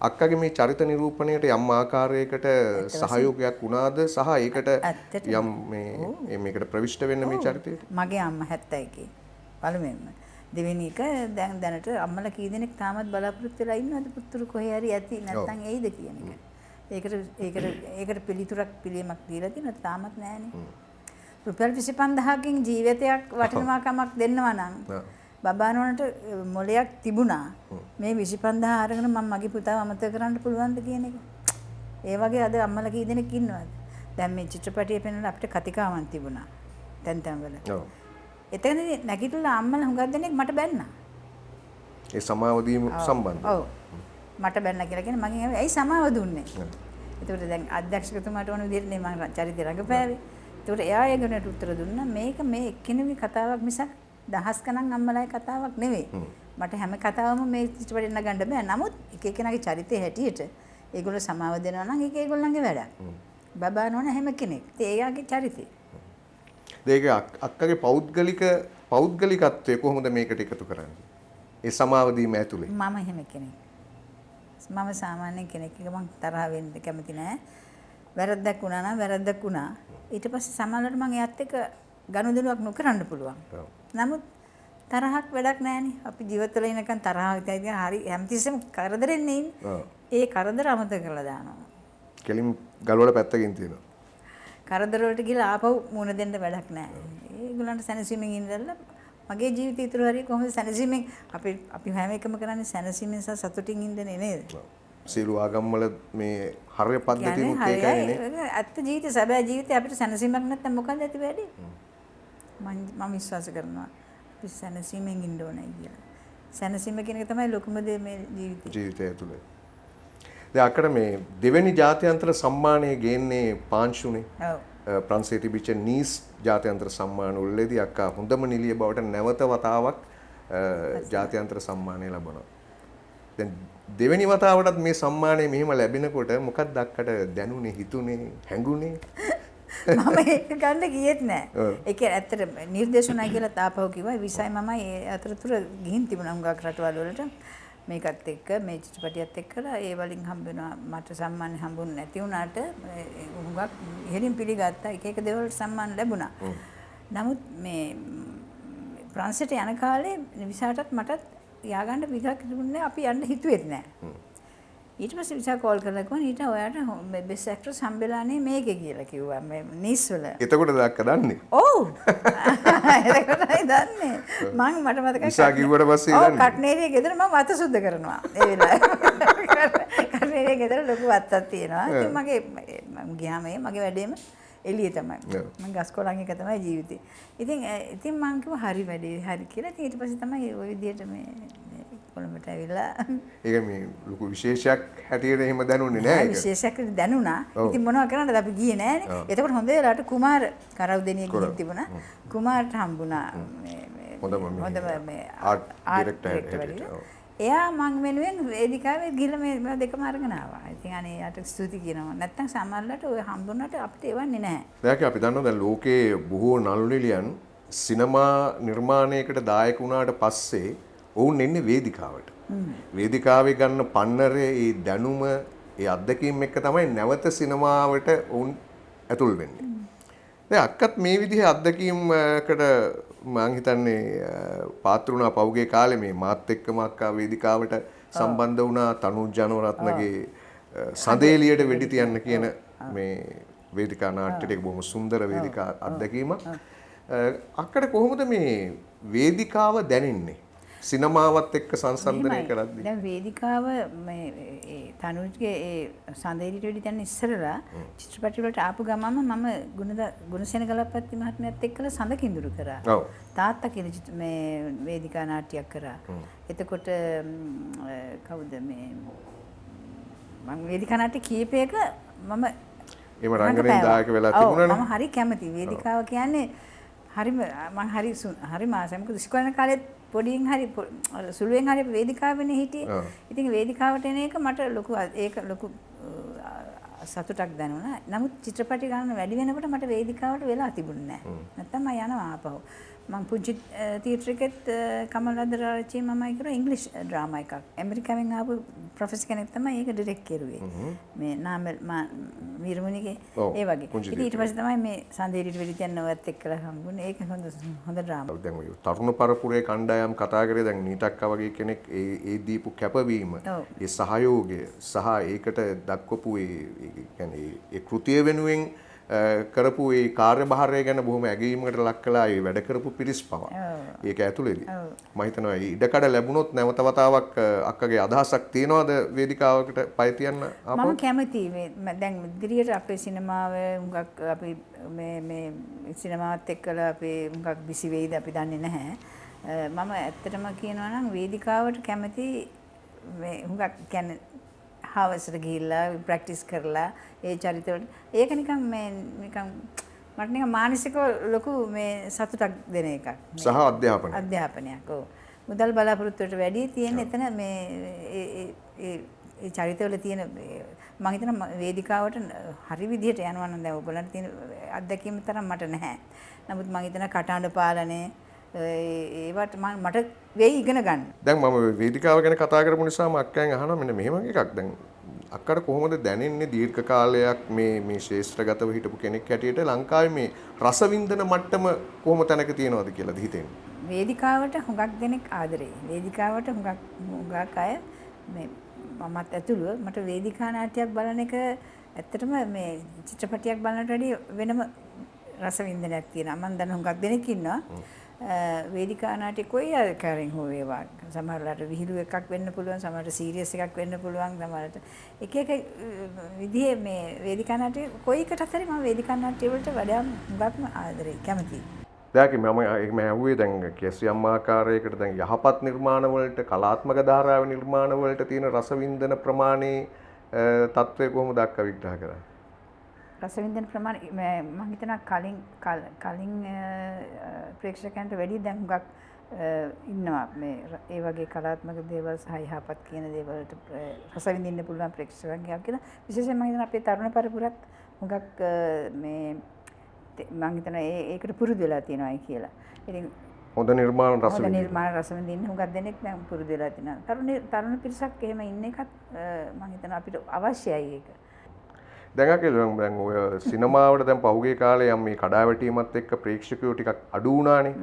අක්කගේ මේ චරිත නිරූපණයට යම් ආකාරයකට සහයෝගයක් වුණාද සහ ඒකට යම් මේකට ප්‍රවිෂ්ඨ වෙන්න මේ චරිතයට මගේ අම්මා 71 පළමුවෙන්ම දෙවෙනි එක දැනට අම්මලා කී දෙනෙක් තාමත් බලාපොරොත්තු වෙලා ඉන්නවද පුතුරු කොහේ හරි ඇති නැත්නම් එයිද කියන එක. ඒකට පිළිතුරක් පිළියමක් දීලා තියෙනවා තාමත් නැහනේ. රුපියල් 25000කින් ජීවිතයක් වටිනාකමක් දෙන්නවා නම් බබා නෝනට මොලයක් තිබුණා. මේ 25000 අරගෙන මම මගේ පුතාව අමතක කරන්න පුළුවන්ද කියන එක. ඒ වගේ අද අම්මලා කී දෙනෙක් ඉන්නවද? දැන් මේ චිත්‍රපටියේ පෙන්වන අපිට කතිකාවන් තිබුණා. තැන් වල. ඔව්. එතනදී නැගිටලා අම්මලා හුඟක් දෙනෙක් මට බැන්නා. ඒ සමාව දීම සම්බන්ධව. ඔව්. මට බැන්න කියලා කියන්නේ මගෙන් ඇයි සමාව දුන්නේ? ඒකට දැන් අධ්‍යක්ෂකතුමාට ඕන විදිහට නේ මම චරිතය රඟපෑවේ. ඒකට එයා ඒ ගැන උත්තර දුන්නා මේක මේ එක්කෙනෙකුගේ කතාවක් මිසක් දහස් ගණන් අම්මලාගේ කතාවක් නෙවෙයි. මට හැම කතාවම මේ චිත්‍රපටයෙන් නගන්න බෑ. නමුත් එක එකනාගේ චරිතය හැටියට ඒගොල්ලෝ සමාව දෙනවා නම් ඒක ඒගොල්ලන්ගේ වැඩක්. බබා නෝන හැම කෙනෙක්. ඒ එයාගේ චරිතය. ඒක අක්කගේ පෞද්ගලිකත්වය කොහොමද මේකට එකතු කරන්නේ? ඒ සමාව දීම ඇතුලේ. මම එහෙම කෙනෙක්. මම සාමාන්‍ය කෙනෙක්. ඒක මං තරහ වෙන්න කැමති නෑ. වැරද්දක් වුණා නම් වැරද්දක් වුණා. ඊට පස්සේ සමහරවිට මං එයාත් එක්ක ගනුදෙනුවක් නොකරන්න පුළුවන්. නමුත් තරහක් වැඩක් නෑනේ. අපි ජීවිතවල ඉනකන් තරහක් තියදී හරි හැමතිස්සෙම කරදරෙන්නේ ඉන්නේ. ඒ කරදර අමතක කරලා දානවා. කෙලින් ගලවල පැත්තකින් තියෙනවා. කරදර වලට ගිහලා ආපහු මුණ දෙන්න වැඩක් නෑ. ඒගොල්ලන්ට සැනසීමෙන් ඉඳලා මගේ ජීවිතය ඉතුරු හරිය කොහොමද සැනසීමෙන් අපි හැම එකම කරන්නේ සැනසීමෙන් සහ සතුටින් ඉඳනේ නේද? සියලු ආගම්වල මේ හරිය පද්ධතියුත් ඒකයිනේ. ඇත්ත ජීවිතේ සැබෑ ජීවිතේ අපිට සැනසීමක් නැත්නම් මොකද ඇති වෙන්නේ? මම විශ්වාස කරනවා අපි සැනසීමෙන් ඉන්න ඕනේ කියලා. සැනසීම කියන එක තමයි ලොකුම දේ මේ ජීවිතය ඇතුලේ. දැන් අక్కడ මේ දෙවෙනි ජාත්‍යන්තර සම්මානය ගේන්නේ පාංශුනේ. ඔව්. ප්‍රංශයේ තිබිච්ච නීස් ජාත්‍යන්තර සම්මාන වලදී අක්කා හොඳම නිලිය බවට නැවත වතාවක් ජාත්‍යන්තර සම්මානය ලබනවා. දැන් දෙවෙනි වතාවටත් මේ සම්මානය මෙහිම ලැබෙනකොට මොකක්ද අක්කට දැනුනේ හිතුනේ හැඟුනේ? මම ඒක ගන්න ගියෙත් නෑ. ඒක ඇත්තට නිර්දේශනා කියලා තාපහුව කිව්වා. විසයි මම ඒ අතරතුර ගිහින් තිබුණා හුඟක් රටවල් වලට. මේකත් එක්ක මේ චිත්‍රපටියත් එක්කලා ඒ වලින් හම්බ වෙනවා මට සම්මාන හම්බුනේ නැති වුණාට හුඟක් ඉහෙලින් පිළිගත්තා එක එක දේවල් සම්මාන ලැබුණා. නමුත් මේ ප්‍රංශයට යන කාලේ විසාටත් මටත් යාගන්න විගක් තිබුණේ අපි යන්න හිතුවෙත් නෑ. ඊට පස්සේ විසා කෝල් කරලා කිව්වා ඊට ඔයාට බෙස්ට් ඇක්ට්‍රස් හම්බෙලානේ මේකේ කියලා කිව්වා මේ නීස් වල. එතකොට දැක්ක දන්නේ. ඔව්. එතකොටයි දන්නේ. මම මට මතකයි. විසා කිව්වට පස්සේ දන්නේ. ඔව් කට්නේරිය ගෙදර මම අත සුද්ධ කරනවා. ඒ වෙලාවේ. කට්නේරිය ගෙදර ලොකු වත්තක් තියෙනවා. ඉතින් මම ගියාම මගේ වැඩේම එළිය තමයි. මම ගස්කොලන් එක තමයි ජීවිතේ. ඉතින් මම කිව්වා හරි වැඩේ හරි කියලා. ඊට පස්සේ තමයි ওই විදියට මේ කොළඹට ඇවිල්ලා ඒක මේ ලොකු විශේෂයක් හැටියට එහෙම දැනුනේ නෑ ඒක. විශේෂයක් දැනුණා. ඉතින් මොනවද කරන්නද අපි ගියේ නෑනේ. එතකොට හොඳ වෙලාවට කුමාර කරව්දෙනිය ගිහින් තිබුණා. කුමාරට හම්බුණා මේ හොඳම මේ ආර්ට් ඩිරෙක්ටර්. එයා මං වෙනුවෙන් වේදිකාවේ ගිහලා මේ දෙකම අරගෙන ආවා. ඉතින් අනේ යාට ස්තුති කියනවා. නැත්තම් සමහරවිට ඔය හම්බුනට අපිට එවන්නේ නෑ. දැන් අපි දන්නවා දැන් ලෝකේ බොහෝ නළු නිලියන් සිනමා නිර්මාණයකට දායක වුණාට පස්සේ ඔවුන් එන්නේ වේදිකාවට. වේදිකාවේ ගන්න පන්නරේ ඒ දැනුම ඒ අත්දැකීම් එක්ක තමයි නැවත සිනමාවට ඔවුන් ඇතුල් වෙන්නේ. දැන් අක්කත් මේ විදිහේ අත්දැකීම්කට මම හිතන්නේ පාත්‍ර වුණා පෞගේ කාලේ මේ මාත් එක්කම අක්කා වේදිකාවට සම්බන්ධ වුණා තනුජ් ජනවරත්නගේ සඳේලියට වෙඩි තියන්න කියන මේ වේදිකා නාට්‍යයට ඒක බොහොම සුන්දර වේදිකා අත්දැකීමක්. අක්කට කොහොමද මේ වේදිකාව දැනෙන්නේ? සිනමාවත් එක්ක සංසන්දනය කරද්දී දැන් වේදිකාව මේ තනුජ්ගේ ඒ සඳේලිට වෙඩි තියන්න ඉස්සරලා චිත්‍රපටි වලට ආපු ගමම මම ගුණසේන ගලප්පත්ති මහත්මයාත් එක්කලා සඳ කිඳුරු කරා. ඔව්. තාත්තා කියන මේ වේදිකා නාට්‍යයක් කරා. එතකොට කවුද මේ මම වේදිකා නාට්‍ය කීපයක මම ඒව රංගනයෙන් දායක වෙලා තිබුණානේ. මම හරි කැමතියි. වේදිකාව කියන්නේ හරිම මම හරි මාසෙ මොකද ඉස්කෝලේ කාලෙත් පොඩියෙන් හරි සුළුවෙන් හරි වේදිකාවෙනේ හිටියේ. ඉතින් වේදිකාවට එන එක මට ලොකු සතුටක් දැනුණා. නමුත් චිත්‍රපටි ගන්න වැඩි වෙනකොට මට වේදිකාවට වෙලා තිබුණේ නැහැ. නැත්තම් මම යනවා ආපහු. මම පුංචි තියටර් එකෙත් කමලදර ආරච්චි මමයි කරා ඉංග්‍රීසි ඩ්‍රාමා එකක්. ඇමරිකාවෙන් ආපු ප්‍රොෆෙසර් කෙනෙක් තමයි ඒක ඩිරෙක්ට් කරුවේ. මේ නාමල් වීරමුණිගේ ඒ වගේ. ඉතින් ඊට පස්සේ තමයි මේ සඳේරිට වෙඩි තියන්න ඔයත් එක්කලා හම්බුනේ. ඒක හොඳ ඩ්‍රාමා. දැන් ඔය තරුණ පරපුරේ කණ්ඩායම් කතා කරේ දැන් නීතක්කා වගේ කෙනෙක් ඒ දීපු කැපවීම, ඒ සහයෝගය සහ ඒකට දක්වපු ඒ කියන්නේ ඒ කෘතිය වෙනුවෙන් කරපු ඒ කාර්යභාරය ගැන බොහොම ඇගීමකට ලක් කළා ඒ වැඩ කරපු පිරිස් පවා. ඒක ඇතුළේදී මම හිතනවා ඉඩකඩ ලැබුණොත් නැවත වතාවක් අක්කගේ අදහසක් තියනවාද වේදිකාවකට පය තියන්න ආපහු? මම කැමතියි. දැන් ඉදිරියට අපේ සිනමාව හුඟක් අපි මේ සිනමාවත් එක්කලා අපි හුඟක් බිසි වෙයිද අපි දන්නේ නැහැ. මම ඇත්තටම කියනවා නම් වේදිකාවට කැමති මේ හුඟක් කියන්නේ හවසට ගිහිල්ලා ප්‍රැක්ටිස් කරලා ඒ චරිතවල ඒක නිකන් මට නිකන් මානසික ලොකු මේ සතුටක් දෙන එකක්. සහ අධ්‍යාපනයක්. ඔව්. මුදල් බලාපොරොත්තුවට වැඩි තියෙන එතන මේ ඒ චරිතවල තියෙන මම හිතන වේදිකාවට හරි විදිහට යනවා නම් දැන් ඔයගොල්ලන්ට තියෙන අත්දැකීම තරම් මට නැහැ. නමුත් මම හිතන කටහඬ පාලනය ඒවට මට වෙයි ඉගෙන ගන්න. දැන් මම වේදිකාව ගැන කතා කරපු නිසාම අක්කයන් අහනවා මෙන්න මෙහෙම එකක්. දැන් අක්කට කොහොමද දැනෙන්නේ දීර්ඝ කාලයක් මේ ශාස්ත්‍රගතව හිටපු කෙනෙක් හැටියට ලංකාවේ මේ රසවින්දන මට්ටම කොහොම තැනක තියෙනවද කියලාද හිතෙන්නේ? වේදිකාවට හුඟක් දෙනෙක් ආදරෙයි. වේදිකාවට හුඟක් අය මේ මමත් ඇතුළුව මට වේදිකා නාට්‍යයක් බලන එක ඇත්තටම මේ චිත්‍රපටයක් බලනට වැඩිය වෙනම රසවින්දනයක් තියෙනවා. මම දැන් හුඟක් දෙනෙක් ඉන්නවා. වේදිකා නාට්‍ය කොයි ආකාරයෙන් හෝ වේවා. සමහරවිට විහිළු එකක් වෙන්න පුළුවන්, සමහරවිට සීරියස් එකක් වෙන්න පුළුවන්, සමහරවිට එක විදිහේ මේ වේදිකා නාට්‍ය කොයි එකටත් හරි මම වේදිකා නාට්‍ය වලට වඩා හුඟක්ම ආදරෙයි, කැමතියි. දැන් මම ඇහුවේ දැන් කිසියම් ආකාරයකට දැන් යහපත් නිර්මාණ වලට කලාත්මක ධාරාවේ නිර්මාණ වලට තියෙන රසවින්දන ප්‍රමාණයේ තත්ත්වය කොහොමද දක්වා විග්‍රහ කරන්නේ? රසවින්දන ප්‍රමාණය මම හිතනවා කලින් ප්‍රේක්ෂකයන්ට වැඩි දැන් හුඟක් ඉන්නවා මේ ඒ වගේ කලාත්මක දේවල් සහ යහපත් කියන දේවල්ට රස විඳින්න පුළුවන් ප්‍රේක්ෂකයන් කියලා. විශේෂයෙන් මම හිතනවා අපේ තරුණ පරපුරත් හුඟක් මේ මම හිතනවා ඒකට පුරුදු වෙලා තියෙනවායි කියලා. ඉතින් හොඳ නිර්මාණ රස විඳින්න හුඟක් දෙනෙක් දැන් පුරුදු වෙලා තියෙනවා. තරුණ පිරිසක් එහෙම ඉන්න එකත් මම හිතනවා අපිට අවශ්‍යයි ඒක. දැන් අකල් දැන් ඔය සිනමාවට දැන් පහුගිය කාලේ යම් මේ කඩාවැටීමත් එක්ක ප්‍රේක්ෂකයෝ ටිකක් අඩු වුණානේ.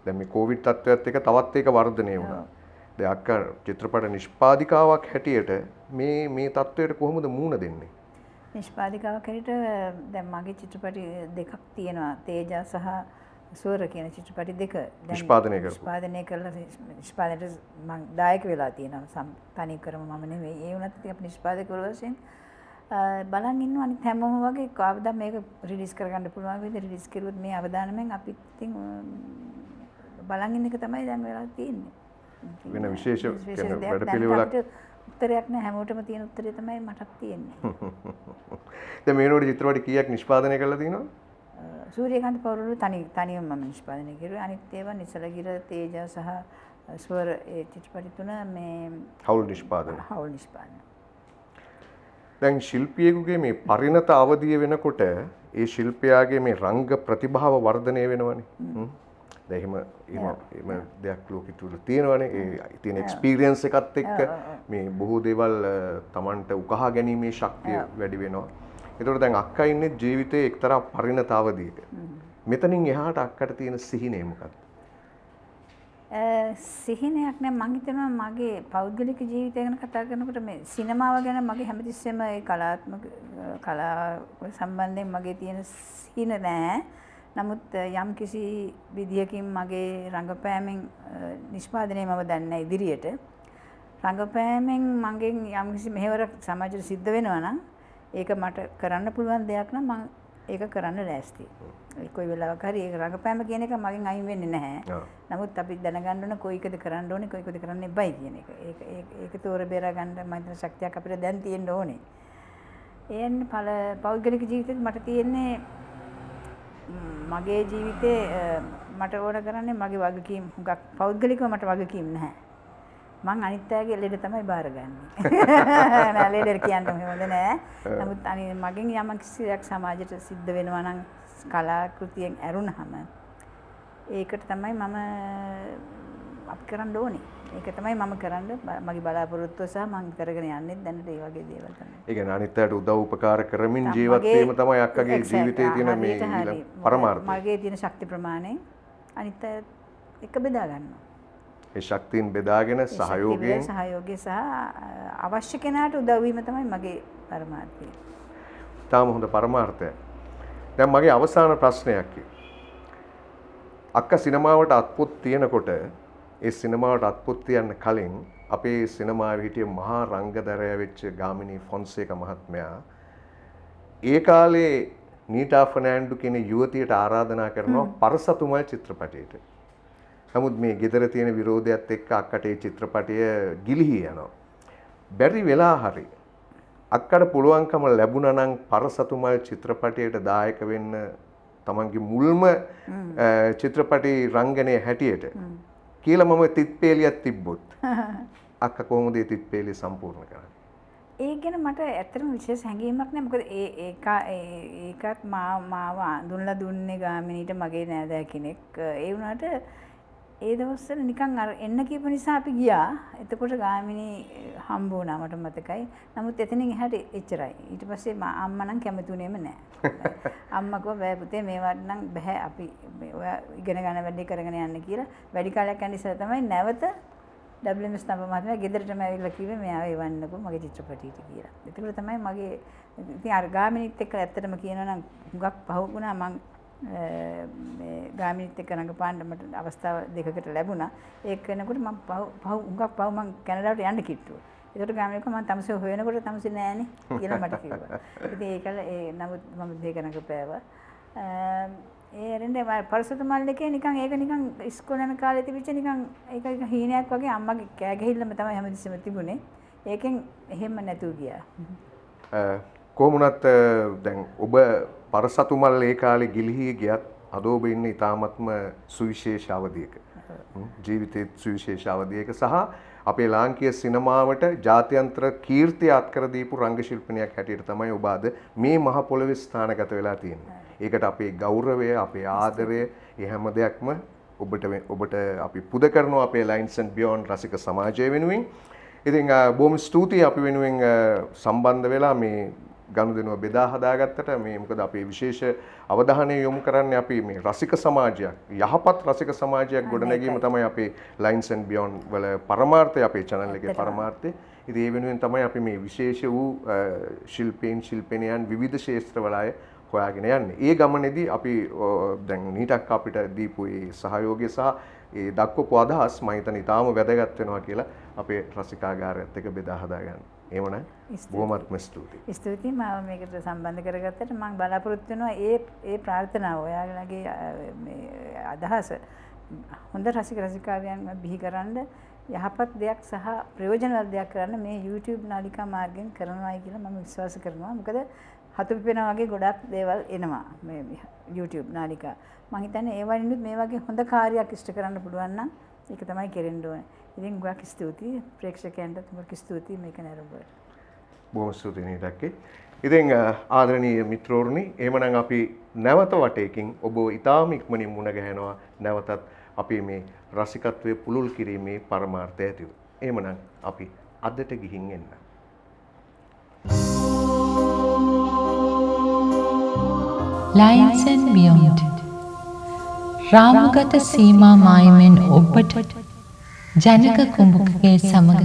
දැන් මේ කොවිඩ් තත්ත්වයත් එක්ක තවත් ඒක වර්ධනය වුණා. දැන් අක්ක චිත්‍රපට නිෂ්පාදිකාවක් හැටියට මේ තත්ත්වයට කොහොමද මුහුණ දෙන්නේ? නිෂ්පාදිකාවක් හැටියට දැන් මගේ චිත්‍රපටි දෙකක් තියෙනවා. තේජා සහ සුවර කියන චිත්‍රපටි දෙක නිෂ්පාදනය කරලා නිෂ්පාදනයට මම දායක වෙලා තියෙනවා. තනි කරම මම නෙවෙයි. ඒ වුණත් අපි නිෂ්පාදකවරු වශයෙන් බලන් ඉන්නවා. අනිත් හැමෝම වගේ කවදා මේක රිලීස් කරගන්න පුළුවන් වේද රිලීස් කරුවොත් මේ අවදානමෙන් අපි ඉතින් බලන් ඉන්න එක තමයි දැන් වෙලා තියෙන්නේ. වෙන විශේෂ වැඩපිළිවෙලක් උත්තරයක් නෑ. හැමෝටම තියෙන උත්තරේ තමයි මටත් තියෙන්නේ. දැන් මේනෝඩ චිත්‍රපටි කීයක් නිෂ්පාදනය කරලා තියෙනවද? සූර්යකාන්ත පෞරුළු තනියම මම නිෂ්පාදනය කරුවා. අනිත් ඒවා නිසලගිර තේජා සහ ස්වර ඒ චිත්‍රපටි තුන මේ හවුල් නිෂ්පාදනය. නිෂ්පාදනය. දැන් ශිල්පියෙකුගේ මේ පරිණත අවධිය වෙනකොට ඒ ශිල්පියාගේ මේ රංග ප්‍රතිභාව වර්ධනය වෙනවනේ. දැන් එහෙම දෙයක් ලෝකෙ තුල තියෙනවනේ. ඒ තියෙන එක්ස්පීරියන්ස් එකත් එක්ක මේ බොහෝ දේවල් Tamanට උකහා ගැනීමේ ශක්තිය වැඩි වෙනවා. ඒතකොට දැන් අක්කා ඉන්නේ ජීවිතයේ එක්තරා පරිණත අවධියක. මෙතනින් එහාට අක්කට තියෙන සිහිනය මොකක්ද? සිහිනයක් නෑ. මම හිතනවා මගේ පෞද්ගලික ජීවිතය ගැන කතා කරනකොට මේ සිනමාව ගැන මගේ හැමතිස්සෙම ඒ කලාත්මක කලාව සම්බන්ධයෙන් මගේ තියෙන සිහින නෑ. නමුත් යම් කිසි විදියකින් මගේ රංගපෑමෙන් නිෂ්පාදනය මම දන්නේ ඉදිරියට රංගපෑමෙන් මගෙන් යම් කිසි මෙහෙවරක් සමාජයට සිද්ධ වෙනවා නම් ඒක මට කරන්න පුළුවන් දෙයක් නම් මම ඒක කරන්න ලෑස්තියි. කොයි වෙලාවක හරි ඒක රංගපෑම කියන එක මගෙන් අයින් වෙන්නේ නැහැ. නමුත් අපි දැනගන්න ඕන කොයිකද කරන්න ඕනේ කොයිකද කරන්න එපයි කියන එක. ඒක තෝර බේරා ගන්න මම හිතන ශක්තියක් අපිට දැන් තියෙන්න ඕනේ. ඒන්නේ පෞද්ගලික ජීවිතේත් මට තියෙන්නේ මගේ ජීවිතේ මට ඕන කරන්නේ මගේ වගකීම් හුඟක් පෞද්ගලිකව මට වගකීම් නැහැ. මං අනිත් අයගේ ලෙඩ තමයි බාරගන්නේ. නෑ ලෙඩ කියන්න හොඳ නෑ. නමුත් මගෙන් යම් කිසියක් සමාජයට සිද්ධ වෙනවා නම් කලාකෘතියෙන් ඇරුණාම ඒකට තමයි මම අප කරන්න ඕනේ. ඒක තමයි මම කරන්න මගේ බලාපොරොත්තුව සහ මම කරගෙන යන්නේ දැනට ඒ වගේ දේවල් තමයි. ඒ කියන්නේ අනිත් අයට උදව් උපකාර කරමින් ජීවත් වීම තමයි අක්කගේ ජීවිතයේ තියෙන මේ පරමාර්ථය. මගේ තියෙන ශක්ති ප්‍රමාණය අනිත් අය එක බෙදා ගන්නවා. ඒ ශක්තියින් බෙදාගෙන සහයෝගය සහ අවශ්‍ය කෙනාට උදව් වීම තමයි මගේ පරමාර්ථය. තාම හොඳ පරමාර්ථයක්. දැන් මගේ අවසාන ප්‍රශ්නයක්. අක්කා සිනමාවට අත්පොත් තියනකොට ඒ සිනමාවට අත්පොත් තියන්න කලින් අපේ සිනමාවේ හිටිය මහා රංගදරය වෙච්ච ගාමිණී ෆොන්සේකා මහත්මයා ඒ කාලේ නීටා ෆර්නෑන්ඩු කියන යුවතියට ආරාධනා කරනවා පරසතුමල් චිත්‍රපටයට. නමුත් මේ ගෙදර තියෙන විරෝධයත් එක්ක අක්කට ඒ චිත්‍රපටය ගිලිහි යනවා. බැරි වෙලා හරි අක්කට පුළුවන්කම ලැබුණා නම් පරසතුමල් චිත්‍රපටයට දායක වෙන්න තමන්ගේ මුල්ම චිත්‍රපටි රංගනයේ හැටියට කියලා මම තිත්පේලියක් තිබ්බොත් අක්ක කොහොමද ඒ තිත්පේලිය සම්පූර්ණ කරන්නේ? ඒ ගැන මට ඇත්තටම විශේෂ හැඟීමක් නැහැ. මොකද ඒකත් මාව අඳුන්ලා දුන්නේ ගාමිණීට මගේ නෑදෑ කෙනෙක්. ඒ වුණාට ඒ දවස්වල නිකන් අර එන්න කියපු නිසා අපි ගියා. එතකොට ගාමිණී හම්බ වුණා මට මතකයි. නමුත් එතනින් එහාට එච්චරයි. ඊට පස්සේ අම්මා නම් කැමතුනේම නැහැ. අම්මා කිව්වා බෑ පුතේ මේවට නම් බෑ අපි ඔයා ඉගෙන ගන්න වැඩේ කරගෙන යන්න කියලා. වැඩි කාලයක් යන ඉස්සර තමයි නැවත WMS නම්බ මහත්මයා ගෙදරටම ඇවිල්ලා කිව්වේ මෙයාව එවන්නකෝ මගේ චිත්‍රපටියට කියලා. ඒකවල තමයි මගේ ඉතින් අර ගාමිණීත් එක්ක ඇත්තටම කියනවා නම් හුඟක් පහුුණා මං මේ ගාමිණීත් එක්ක රඟපාන්න මට අවස්ථාව දෙකකට ලැබුණා. ඒක වෙනකොට මම හුඟක් පහු මං කැනඩාවට යන්න කිට්ටුවා. ඒකට ගාමිණී කිව්වා මම තමසේ හොයනකොට තමසේ නෑනේ කියලා මට කිව්වා. ඉතින් ඒකල නමුත් මම දෙක රඟපෑවා. ඒ රෙන්දේ පරසතුමල් එකේ නිකන් ඒක නිකන් ඉස්කෝලේ යන කාලේ තිබිච්ච නිකන් ඒක හීනයක් වගේ අම්මගේ කෑ ගහිල්ලම තමයි හැමතිස්සෙම තිබුණේ. ඒකෙන් එහෙම නැතුව ගියා. කොහොමුණත් දැන් ඔබ පරසතුමල් ඒ කාලේ ගිලිහි ගියත් අද ඔබ ඉන්නේ ඊ타මත්ම සුවිශේෂ අවධියක. ජීවිතයේ සුවිශේෂ අවධියක සහ අපේ ලාංකීය සිනමාවට ජාත්‍යන්තර කීර්තිය අත්කර දීපු රංග ශිල්පිනියක් හැටියට තමයි ඔබ අද මේ මහ පොළොවේ ස්ථානගත වෙලා තියෙන්නේ. ඒකට අපේ ගෞරවය, අපේ ආදරය, ඒ හැම දෙයක්ම ඔබට අපි පුද කරනවා අපේ ලයින්ස් ඇන්ඩ් බියොන්ඩ් රසික සමාජය වෙනුවෙන්. ඉතින් බොහොම ස්තුතියි අපි වෙනුවෙන් සම්බන්ධ වෙලා මේ ගනුදෙනුව බෙදා හදාගත්තට. මේ මොකද අපේ විශේෂ අවධානය යොමු කරන්නේ අපි මේ රසික සමාජයක්, යහපත් රසික සමාජයක් ගොඩනැගීම තමයි අපේ ලයින්ස් ඇන්ඩ් බියොන්ඩ් වල පරමාර්ථය, අපේ channel එකේ පරමාර්ථය. ඉතින් ඒ වෙනුවෙන් තමයි අපි මේ විශේෂ වූ ශිල්පීන් ශිල්පිනියන් විවිධ ක්ෂේත්‍රවල අය හොයාගෙන යන්නේ. ඒ ගමනේදී අපි දැන් නීටක් අපිට දීපු ඒ සහයෝගය සහ ඒ දක්වපු අදහස් මම හිතන්නේ ඊටාම වැදගත් වෙනවා කියලා අපේ රසිකාගාරයත් එක්ක බෙදා හදාගන්න. එහෙමනම් බොහොමත්ම ස්තුතියි. ස්තුතියි මාව මේකට සම්බන්ධ කරගත්තට මම බලාපොරොත්තු වෙනවා ඒ ප්‍රාර්ථනාව ඔයාලගේ මේ අදහස හොඳ රසික රසිකාවියන් බිහිකරන්න යහපත් දෙයක් සහ ප්‍රයෝජනවත් දෙයක් කරන්න මේ YouTube නාලිකා මාර්ගයෙන් කරනවායි කියලා මම විශ්වාස කරනවා. මොකද හතු පිපෙනා වගේ ගොඩක් දේවල් එනවා මේ YouTube නාලිකා. මම හිතන්නේ ඒ වයින්නුත් මේ වගේ හොඳ කාර්යයක් ඉෂ්ට කරන්න පුළුවන් නම් ඒක තමයි කෙරෙන්න ඕනේ. ඉතින් ගොඩක් ස්තුතියි ප්‍රේක්ෂකයන්ට ගොඩක් ස්තුතියි මේක නරඹුවට. බොහොම ස්තුතියි නීටක්කේ. ඉතින් ආදරණීය මිත්‍රෝරුනි, එහෙමනම් අපි නැවත වටේකින් ඔබ ඊටාම ඉක්මනින් මුණ ගැහෙනවා නැවතත් අපි මේ රසිකත්වයේ පුළුල් කිරීමේ පරමාර්ථය ඇතිව. එහෙමනම් අපි අදට ගිහින් එන්න. Lines and Beyond රාමගත සීමා මායිමෙන් ඔබට ජනක කුඹුකගේ සමග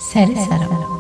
සැරිසරමු.